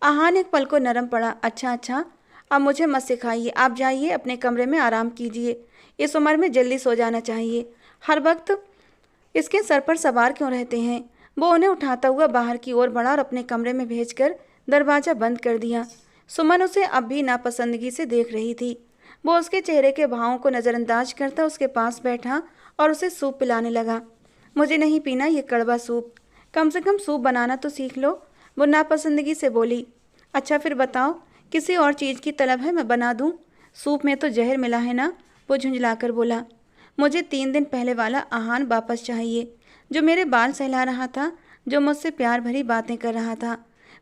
आहान एक पल को नरम पड़ा। अच्छा, अब मुझे मत सिखाइए। आप जाइए, अपने कमरे में आराम कीजिए। इस उम्र में जल्दी सो जाना चाहिए। हर वक्त इसके सर पर सवार क्यों रहते हैं? वो उन्हें उठाता हुआ बाहर की ओर बढ़ा और अपने कमरे में भेजकर दरवाज़ा बंद कर दिया। सुमन उसे अब भी नापसंदगी से देख रही थी। वो उसके चेहरे के भावों को नज़रअंदाज करता उसके पास बैठा और उसे सूप पिलाने लगा। मुझे नहीं पीना ये कड़वा सूप, कम से कम सूप बनाना तो सीख लो। वो नापसंदगी से बोली। अच्छा फिर बताओ, किसी और चीज़ की तलब है, मैं बना दूँ? सूप में तो जहर मिला है ना? वो झुंझलाकर बोला। मुझे 3 दिन पहले वाला आहान वापस चाहिए, जो मेरे बाल सहला रहा था, जो मुझसे प्यार भरी बातें कर रहा था।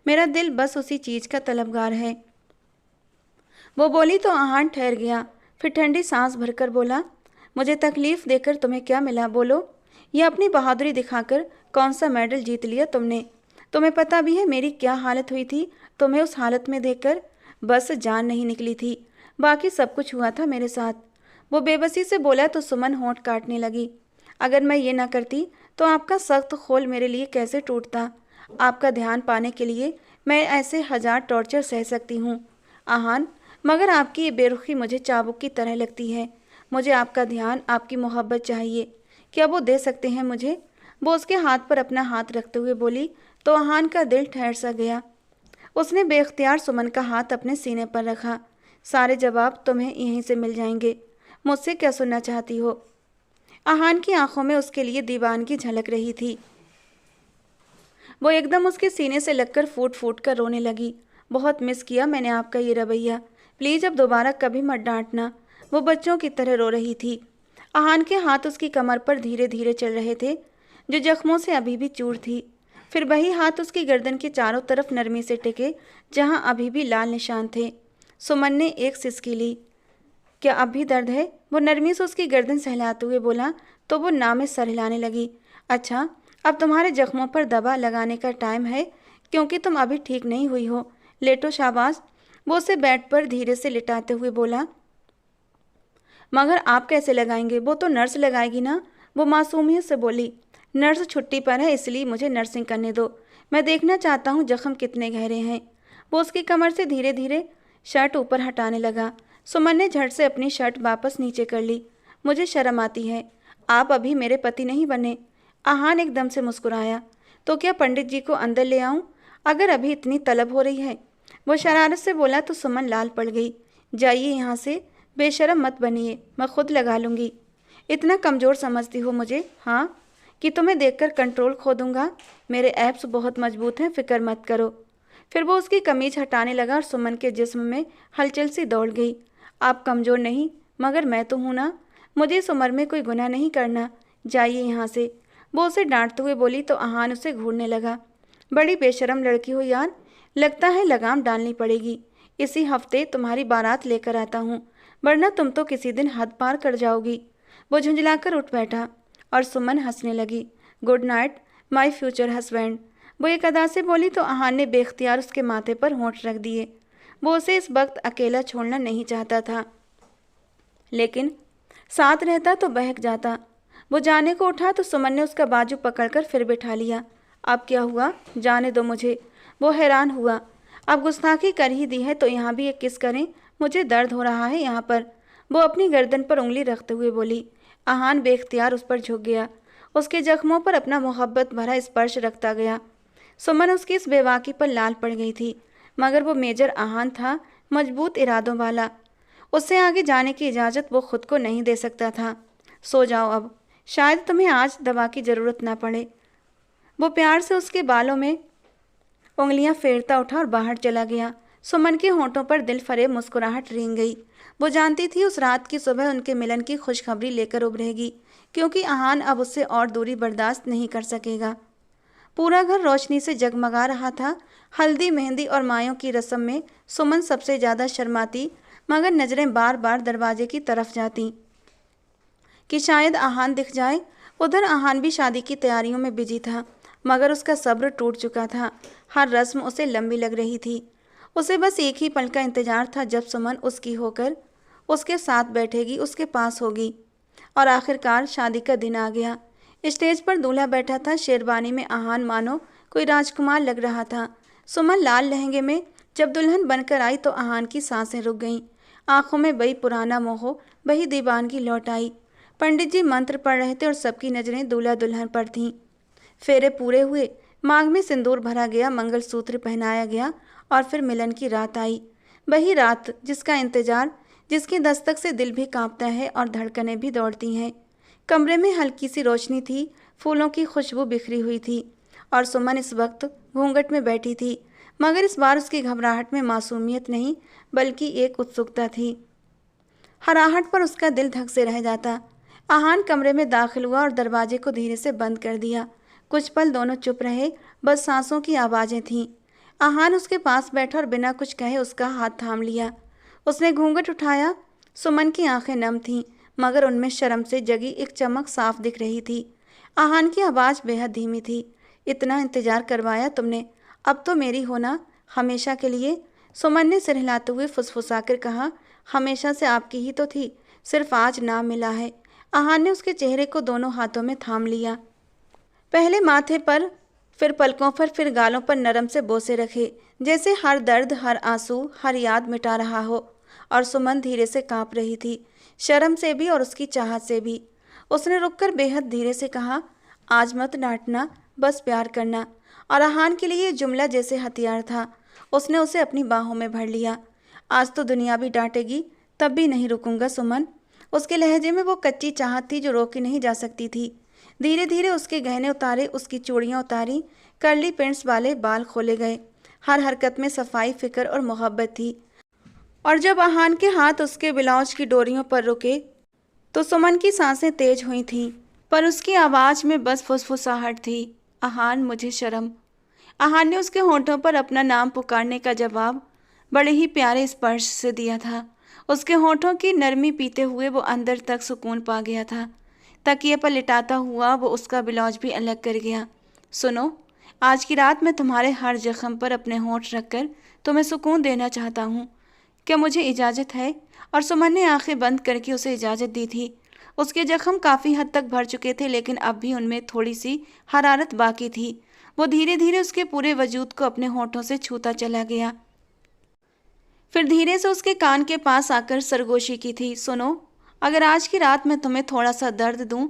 मेरा दिल बस उसी चीज़ का तलबगार है। वो बोली तो आहान ठहर गया। फिर ठंडी सांस भरकर बोला, मुझे तकलीफ़ देकर तुम्हें क्या मिला? बोलो। यह अपनी बहादुरी दिखाकर कौन सा मेडल जीत लिया तुमने? तुम्हें पता भी है मेरी क्या हालत हुई थी? तुम्हें उस हालत में देखकर बस जान नहीं निकली थी। बाकी सब कुछ हुआ था मेरे साथ। वो बेबसी से बोला तो सुमन होंठ काटने लगी। अगर मैं ये ना करती तो आपका सख्त खोल मेरे लिए कैसे टूटता? आपका ध्यान पाने के लिए मैं ऐसे 1000 टॉर्चर सह सकती हूँ आहान, मगर आपकी ये बेरुखी मुझे चाबुक की तरह लगती है। मुझे आपका ध्यान, आपकी मोहब्बत चाहिए। क्या वो दे सकते हैं मुझे? वो उसके हाथ पर अपना हाथ रखते हुए बोली तो आहान का दिल ठहर सा गया। उसने बेख्तियार सुमन का हाथ अपने सीने पर रखा। सारे जवाब तुम्हें यहीं से मिल जाएंगे। मुझसे क्या सुनना चाहती हो? आहान की आंखों में उसके लिए दीवानगी झलक रही थी। वो एकदम उसके सीने से लगकर फूट फूट कर रोने लगी। बहुत मिस किया मैंने आपका ये रवैया। प्लीज़ अब दोबारा कभी मत डांटना। वो बच्चों की तरह रो रही थी। आहान के हाथ उसकी कमर पर धीरे धीरे चल रहे थे, जो जख्मों से अभी भी चूर थी। फिर वही हाथ उसकी गर्दन के चारों तरफ नरमी से टिके, जहां अभी भी लाल निशान थे। सुमन ने एक सिसकी ली। क्या अब भी दर्द है? वो नरमी से उसकी गर्दन सहलाते हुए बोला तो वो ना में सर हिलाने लगी। अच्छा, अब तुम्हारे जख्मों पर दवा लगाने का टाइम है, क्योंकि तुम अभी ठीक नहीं हुई हो। लेटो, शाबाश। वो उसे बेड पर धीरे से लिटाते हुए बोला। मगर आप कैसे लगाएंगे? वो तो नर्स लगाएगी ना। वो मासूमियत से बोली। नर्स छुट्टी पर है, इसलिए मुझे नर्सिंग करने दो। मैं देखना चाहता हूँ जख्म कितने गहरे हैं। वो उसकी कमर से धीरे धीरे शर्ट ऊपर हटाने लगा। सुमन ने झट से अपनी शर्ट वापस नीचे कर ली। मुझे शर्म आती है। आप अभी मेरे पति नहीं बने। आहान एकदम से मुस्कुराया। तो क्या पंडित जी को अंदर ले आऊं, अगर अभी इतनी तलब हो रही है? वो शरारत से बोला तो सुमन लाल पड़ गई। जाइए यहाँ से, बेशरम मत बनिए, मैं खुद लगा लूँगी। इतना कमज़ोर समझती हो मुझे, हाँ, कि तुम्हें देखकर कंट्रोल खो दूंगा? मेरे एब्स बहुत मजबूत हैं, फिक्र मत करो। फिर वो उसकी कमीज हटाने लगा और सुमन के जिस्म में हलचल सी दौड़ गई। आप कमज़ोर नहीं, मगर मैं तो हूँ ना। मुझे इस उम्र में कोई गुनाह नहीं करना। जाइए यहाँ से। वो उसे डांटते हुए बोली तो आहान उसे घूरने लगा। बड़ी बेशरम लड़की हो यार, लगता है लगाम डालनी पड़ेगी। इसी हफ्ते तुम्हारी बारात लेकर आता हूँ, वरना तुम तो किसी दिन हद पार कर जाओगी। वो झुंझलाकर उठ बैठा और सुमन हंसने लगी। Good night my future husband. वो एक अदा से बोली तो आहान ने बेख्तियार उसके माथे पर होंठ रख दिए। वो उसे इस वक्त अकेला छोड़ना नहीं चाहता था, लेकिन साथ रहता तो बहक जाता। वो जाने को उठा तो सुमन ने उसका बाजू पकड़कर फिर बिठा लिया। अब क्या हुआ? जाने दो मुझे। वो हैरान हुआ। अब गुस्ताखी कर ही दी है तो यहाँ भी एक किस करें, मुझे दर्द हो रहा है यहाँ पर। वो अपनी गर्दन पर उंगली रखते हुए बोली। आहान बेख्तियार उस पर झुक गया, उसके जख्मों पर अपना मोहब्बत भरा स्पर्श रखता गया। सुमन उसकी इस बेवाकी पर लाल पड़ गई थी, मगर वो मेजर आहान था, मजबूत इरादों वाला। उससे आगे जाने की इजाज़त वो खुद को नहीं दे सकता था। सो जाओ अब, शायद तुम्हें आज दवा की ज़रूरत ना पड़े। वो प्यार से उसके बालों में उंगलियां फेरता उठा और बाहर चला गया। सुमन के होंठों पर दिल फरेब मुस्कुराहट रेंग गई। वो जानती थी उस रात की सुबह उनके मिलन की खुशखबरी लेकर उभरेगी, क्योंकि आहान अब उससे और दूरी बर्दाश्त नहीं कर सकेगा। पूरा घर रोशनी से जगमगा रहा था। हल्दी, मेहंदी और मायों की रस्म में सुमन सबसे ज़्यादा शर्माती, मगर नज़रें बार बार दरवाजे की तरफ जाती कि शायद आहान दिख जाए। उधर आहान भी शादी की तैयारियों में बिजी था, मगर उसका सब्र टूट चुका था। हर रस्म उसे लंबी लग रही थी। उसे बस एक ही पल का इंतजार था, जब सुमन उसकी होकर उसके साथ बैठेगी, उसके पास होगी। और आखिरकार शादी का दिन आ गया। स्टेज पर दूल्हा बैठा था। शेरवानी में आहान मानो कोई राजकुमार लग रहा था। सुमन लाल लहंगे में जब दुल्हन बनकर आई तो आहान की सांसें रुक गईं। आंखों में वही पुराना मोह, वही दीवानगी लौट आई। पंडित जी मंत्र पढ़ रहे थे और सबकी नज़रें दूल्हा दुल्हन पर थीं। फेरे पूरे हुए, मांग में सिंदूर भरा गया, मंगलसूत्र पहनाया गया और फिर मिलन की रात आई। वही रात जिसका इंतजार, जिसकी दस्तक से दिल भी कांपता है और धड़कनें भी दौड़ती हैं। कमरे में हल्की सी रोशनी थी, फूलों की खुशबू बिखरी हुई थी और सुमन इस वक्त घूंघट में बैठी थी, मगर इस बार उसकी घबराहट में मासूमियत नहीं, बल्कि एक उत्सुकता थी। हर आहट पर उसका दिल धक से रह जाता। आहान कमरे में दाखिल हुआ और दरवाजे को धीरे से बंद कर दिया। कुछ पल दोनों चुप रहे, बस सांसों की आवाज़ें थीं। आहान उसके पास बैठा और बिना कुछ कहे उसका हाथ थाम लिया। उसने घूंघट उठाया। सुमन की आंखें नम थीं, मगर उनमें शर्म से जगी एक चमक साफ दिख रही थी। आहान की आवाज़ बेहद धीमी थी। इतना इंतजार करवाया तुमने, अब तो मेरी होना, हमेशा के लिए। सुमन ने सिर हिलाते हुए फुसफुसाकर कहा। हमेशा से आपकी ही तो थी, सिर्फ आज नाम मिला है। आहान ने उसके चेहरे को दोनों हाथों में थाम लिया, पहले माथे पर, फिर पलकों पर, फिर गालों पर नरम से बोसे रखे, जैसे हर दर्द, हर आंसू, हर याद मिटा रहा हो। और सुमन धीरे से कांप रही थी, शर्म से भी और उसकी चाहत से भी। उसने रुककर बेहद धीरे से कहा, आज मत डांटना, बस प्यार करना। और अहान के लिए ये जुमला जैसे हथियार था। उसने उसे अपनी बाहों में भर लिया। आज तो दुनिया भी डांटेगी, तब भी नहीं रुकूंगा सुमन। उसके लहजे में वो कच्ची चाहत थी जो रोकी नहीं जा सकती थी। धीरे धीरे उसके गहने उतारे, उसकी चूड़ियाँ उतारी, कर्ली पेंट्स वाले बाल खोले गए। हर हरकत में सफाई, फिक्र और मोहब्बत थी। और जब अहान के हाथ उसके ब्लाउज की डोरियों पर रुके तो सुमन की सांसें तेज हुई थीं, पर उसकी आवाज़ में बस फुसफुसाहट थी। अहान, मुझे शर्म। अहान ने उसके होठों पर अपना नाम पुकारने का जवाब बड़े ही प्यारे स्पर्श से दिया था। उसके होठों की नरमी पीते हुए वो अंदर तक सुकून पा गया था। तकिए पर लिटाता हुआ वो उसका ब्लाउज भी अलग कर गया। सुनो, आज की रात मैं तुम्हारे हर जख्म पर अपने होंठ रखकर तुम्हें सुकून देना चाहता हूँ। क्या मुझे इजाज़त है? और सुमन ने आंखें बंद करके उसे इजाज़त दी थी। उसके जख्म काफ़ी हद तक भर चुके थे, लेकिन अब भी उनमें थोड़ी सी हरारत बाकी थी। वो धीरे धीरे उसके पूरे वजूद को अपने होठों से छूता चला गया। फिर धीरे से उसके कान के पास आकर सरगोशी की थी। सुनो, अगर आज की रात मैं तुम्हें थोड़ा सा दर्द दूं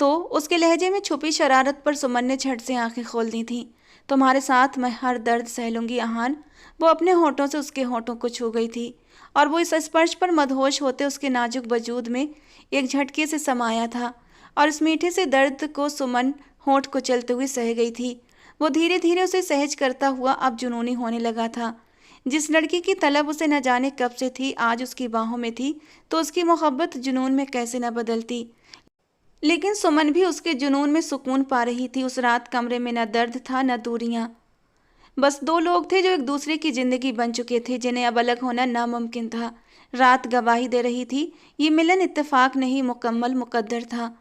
तो। उसके लहजे में छुपी शरारत पर सुमन ने झट से आंखें खोल दी थीं। तुम्हारे साथ मैं हर दर्द सह लूंगी अहान। वो अपने होठों से उसके होठों को छू गई थी और वो इस स्पर्श पर मदहोश होते उसके नाजुक वजूद में एक झटके से समाया था। और इस मीठे से दर्द को सुमन होठ को चलते हुए सह गई थी। वो धीरे धीरे उसे सहज करता हुआ अब जुनूनी होने लगा था। जिस लड़की की तलब उसे न जाने कब से थी, आज उसकी बाहों में थी, तो उसकी मोहब्बत जुनून में कैसे न बदलती। लेकिन सुमन भी उसके जुनून में सुकून पा रही थी। उस रात कमरे में न दर्द था न दूरियां, बस दो लोग थे जो एक दूसरे की जिंदगी बन चुके थे, जिन्हें अब अलग होना नामुमकिन था। रात गवाही दे रही थी, ये मिलन इत्तेफाक नहीं, मुकम्मल मुकद्दर था।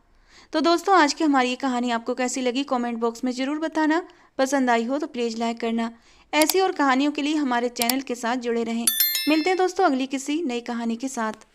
तो दोस्तों, आज की हमारी ये कहानी आपको कैसी लगी कमेंट बॉक्स में ज़रूर बताना। पसंद आई हो तो प्लीज़ लाइक करना। ऐसी और कहानियों के लिए हमारे चैनल के साथ जुड़े रहें। मिलते हैं दोस्तों अगली किसी नई कहानी के साथ।